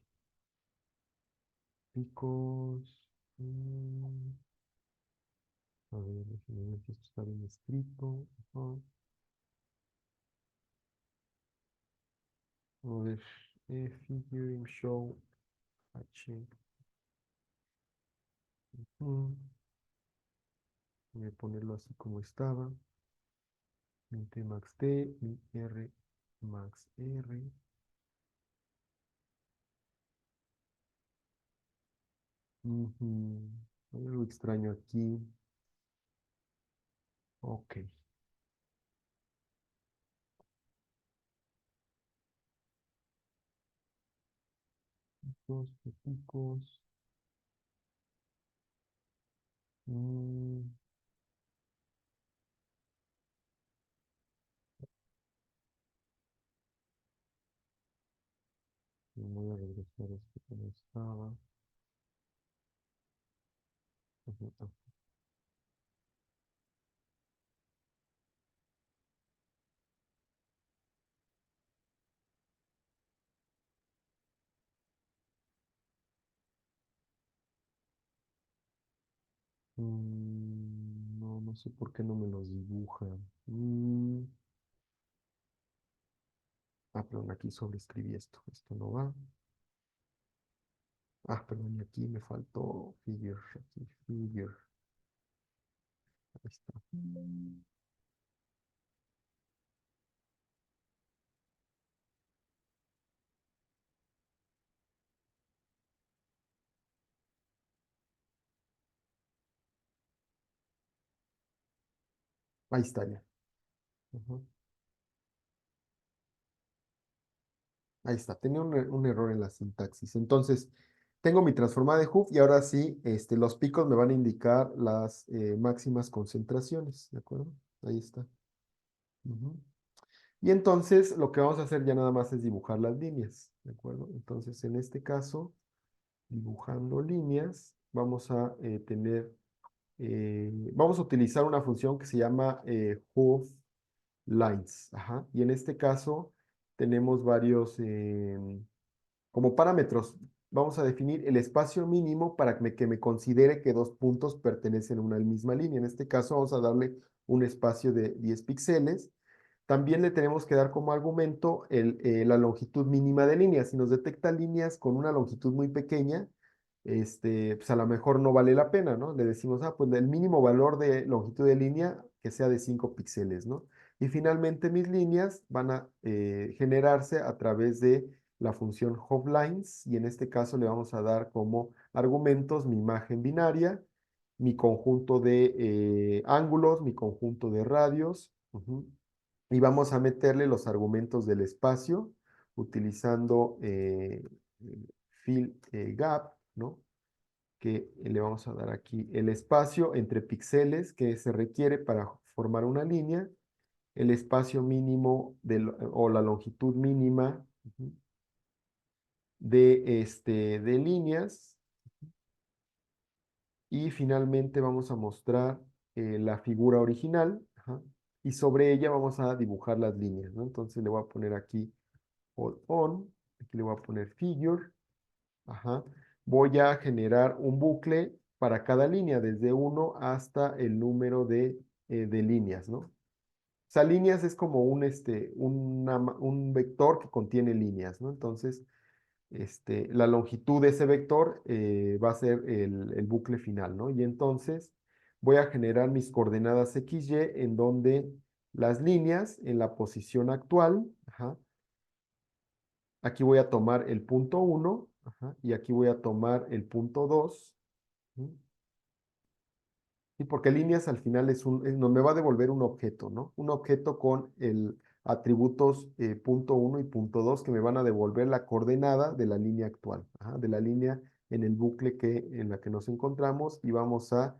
Speaker 1: Picos. mm, a ver, déjenme ver si esto está bien escrito. Ajá. A ver. Figuring show. H. Ujú. Voy a ponerlo así como estaba. Mi T max T, mi R max R. Ujú. Hay algo extraño aquí. Ok. Dos picos. Mm, voy a regresar a esto como estaba. Ujú, no sé por qué no me los dibuja. Mm, perdón, aquí sobreescribí esto. Esto no va. Perdón, y aquí me faltó figure. Aquí, figure. Ahí está. Ahí está ya. Ujú. Ahí está, tenía un error en la sintaxis. Entonces, tengo mi transformada de Hoof y ahora sí, los picos me van a indicar las máximas concentraciones, ¿de acuerdo? Ahí está. Ujú. Y entonces, lo que vamos a hacer ya nada más es dibujar las líneas, ¿de acuerdo? Entonces, en este caso, dibujando líneas, vamos a utilizar una función que se llama Hoof Lines. Ajá. Y en este caso, tenemos varios como parámetros, vamos a definir el espacio mínimo para que me considere que dos puntos pertenecen a una misma línea. En este caso vamos a darle un espacio de 10 píxeles. También le tenemos que dar como argumento la longitud mínima de líneas. Si nos detecta líneas con una longitud muy pequeña, pues a lo mejor no vale la pena, ¿no? Le decimos, pues el mínimo valor de longitud de línea que sea de 5 píxeles, ¿no? Y finalmente mis líneas van a generarse a través de la función hoplines y en este caso le vamos a dar como argumentos mi imagen binaria mi conjunto de ángulos, mi conjunto de radios, y vamos a meterle los argumentos del espacio utilizando fill gap, ¿no? Que le vamos a dar aquí el espacio entre píxeles que se requiere para formar una línea, el espacio mínimo o la longitud mínima de líneas, y finalmente vamos a mostrar la figura original, y sobre ella vamos a dibujar las líneas, ¿no? Entonces le voy a poner aquí on, aquí le voy a poner figure, ajá. Voy a generar un bucle para cada línea, desde 1 hasta el número de líneas, ¿no? O sea, líneas es como un vector que contiene líneas, ¿no? Entonces, la longitud de ese vector va a ser el bucle final, ¿no? Y entonces voy a generar mis coordenadas XY en donde las líneas en la posición actual, ajá, aquí voy a tomar el punto 1, ajá, y aquí voy a tomar el punto 2. Sí, porque líneas al final no me va a devolver un objeto, ¿no? Un objeto con el atributos punto 1 y punto 2 que me van a devolver la coordenada de la línea actual, ajá, de la línea en el bucle en la que nos encontramos, y vamos a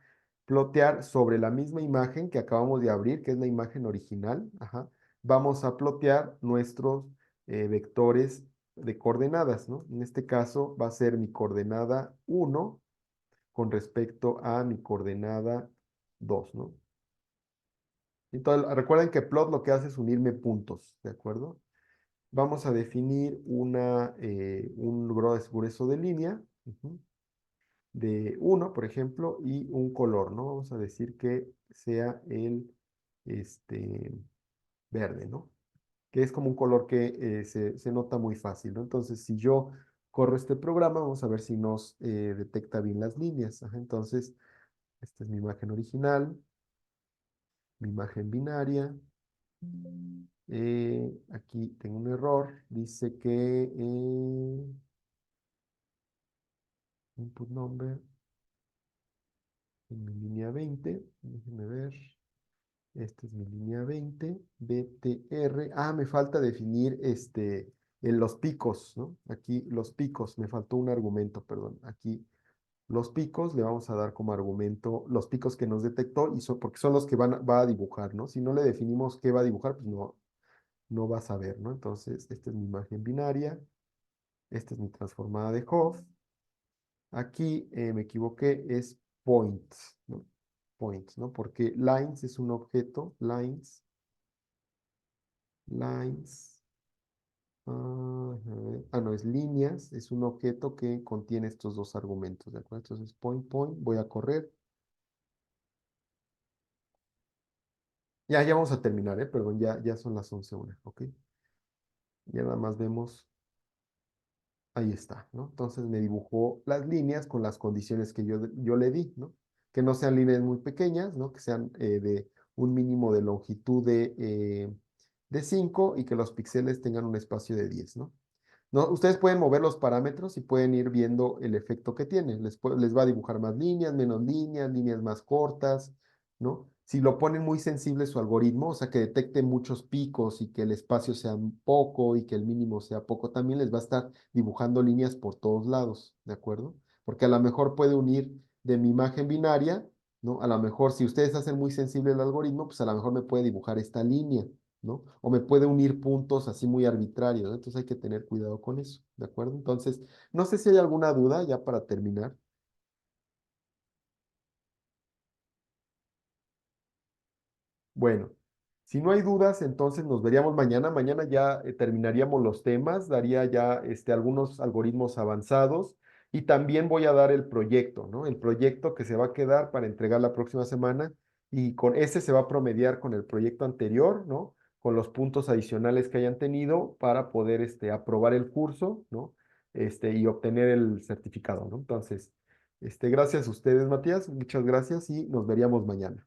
Speaker 1: plotear sobre la misma imagen que acabamos de abrir, que es la imagen original, ajá, vamos a plotear nuestros vectores de coordenadas, ¿no? En este caso va a ser mi coordenada 1 con respecto a mi coordenada 2, ¿no? Entonces, recuerden que plot lo que hace es unirme puntos, ¿de acuerdo? Vamos a definir un grueso de línea, de 1, por ejemplo, y un color, ¿no? Vamos a decir que sea el este, verde, ¿no? Que es como un color que se nota muy fácil, ¿no? Entonces, si yo corro este programa, vamos a ver si nos detecta bien las líneas. Ajá, entonces, esta es mi imagen original, mi imagen binaria. Aquí tengo un error. Dice que input number en mi línea 20. Déjenme ver. Esta es mi línea 20. BTR. Ah, me falta definir en los picos, ¿no? Aquí los picos. Me faltó un argumento, perdón. Aquí los picos le vamos a dar como argumento los picos que nos detectó, porque son los que va a dibujar, ¿no? Si no le definimos qué va a dibujar, pues no va a saber, ¿no? Entonces, esta es mi imagen binaria. Esta es mi transformada de Hopf. Aquí me equivoqué, es points, ¿no? Points, ¿no? Porque lines es un objeto, lines, no, es líneas, es un objeto que contiene estos dos argumentos, ¿de acuerdo? Entonces, point, voy a correr. Ya vamos a terminar, perdón, ya son las 11:01, ¿ok? Ya nada más vemos. Ahí está, ¿no? Entonces me dibujó las líneas con las condiciones que yo le di, ¿no? Que no sean líneas muy pequeñas, ¿no? Que sean de un mínimo de longitud de 5 y que los píxeles tengan un espacio de 10, ¿no? No, ustedes pueden mover los parámetros y pueden ir viendo el efecto que tiene. Les va a dibujar más líneas, menos líneas, líneas más cortas, ¿no? Si lo ponen muy sensible su algoritmo, o sea, que detecte muchos picos y que el espacio sea poco y que el mínimo sea poco, también les va a estar dibujando líneas por todos lados, ¿de acuerdo? Porque a lo mejor puede unir de mi imagen binaria, ¿no? A lo mejor si ustedes hacen muy sensible el algoritmo, pues a lo mejor me puede dibujar esta línea, ¿no? O me puede unir puntos así muy arbitrarios, ¿no? Entonces hay que tener cuidado con eso, ¿de acuerdo? Entonces, no sé si hay alguna duda ya para terminar. Bueno, si no hay dudas, entonces nos veríamos mañana. Mañana ya terminaríamos los temas, daría ya algunos algoritmos avanzados, y también voy a dar el proyecto, ¿no? El proyecto que se va a quedar para entregar la próxima semana, y con ese se va a promediar con el proyecto anterior, ¿no? Con los puntos adicionales que hayan tenido para poder aprobar el curso, ¿no? Y obtener el certificado, ¿no? Entonces, gracias a ustedes, Matías, muchas gracias, y nos veríamos mañana.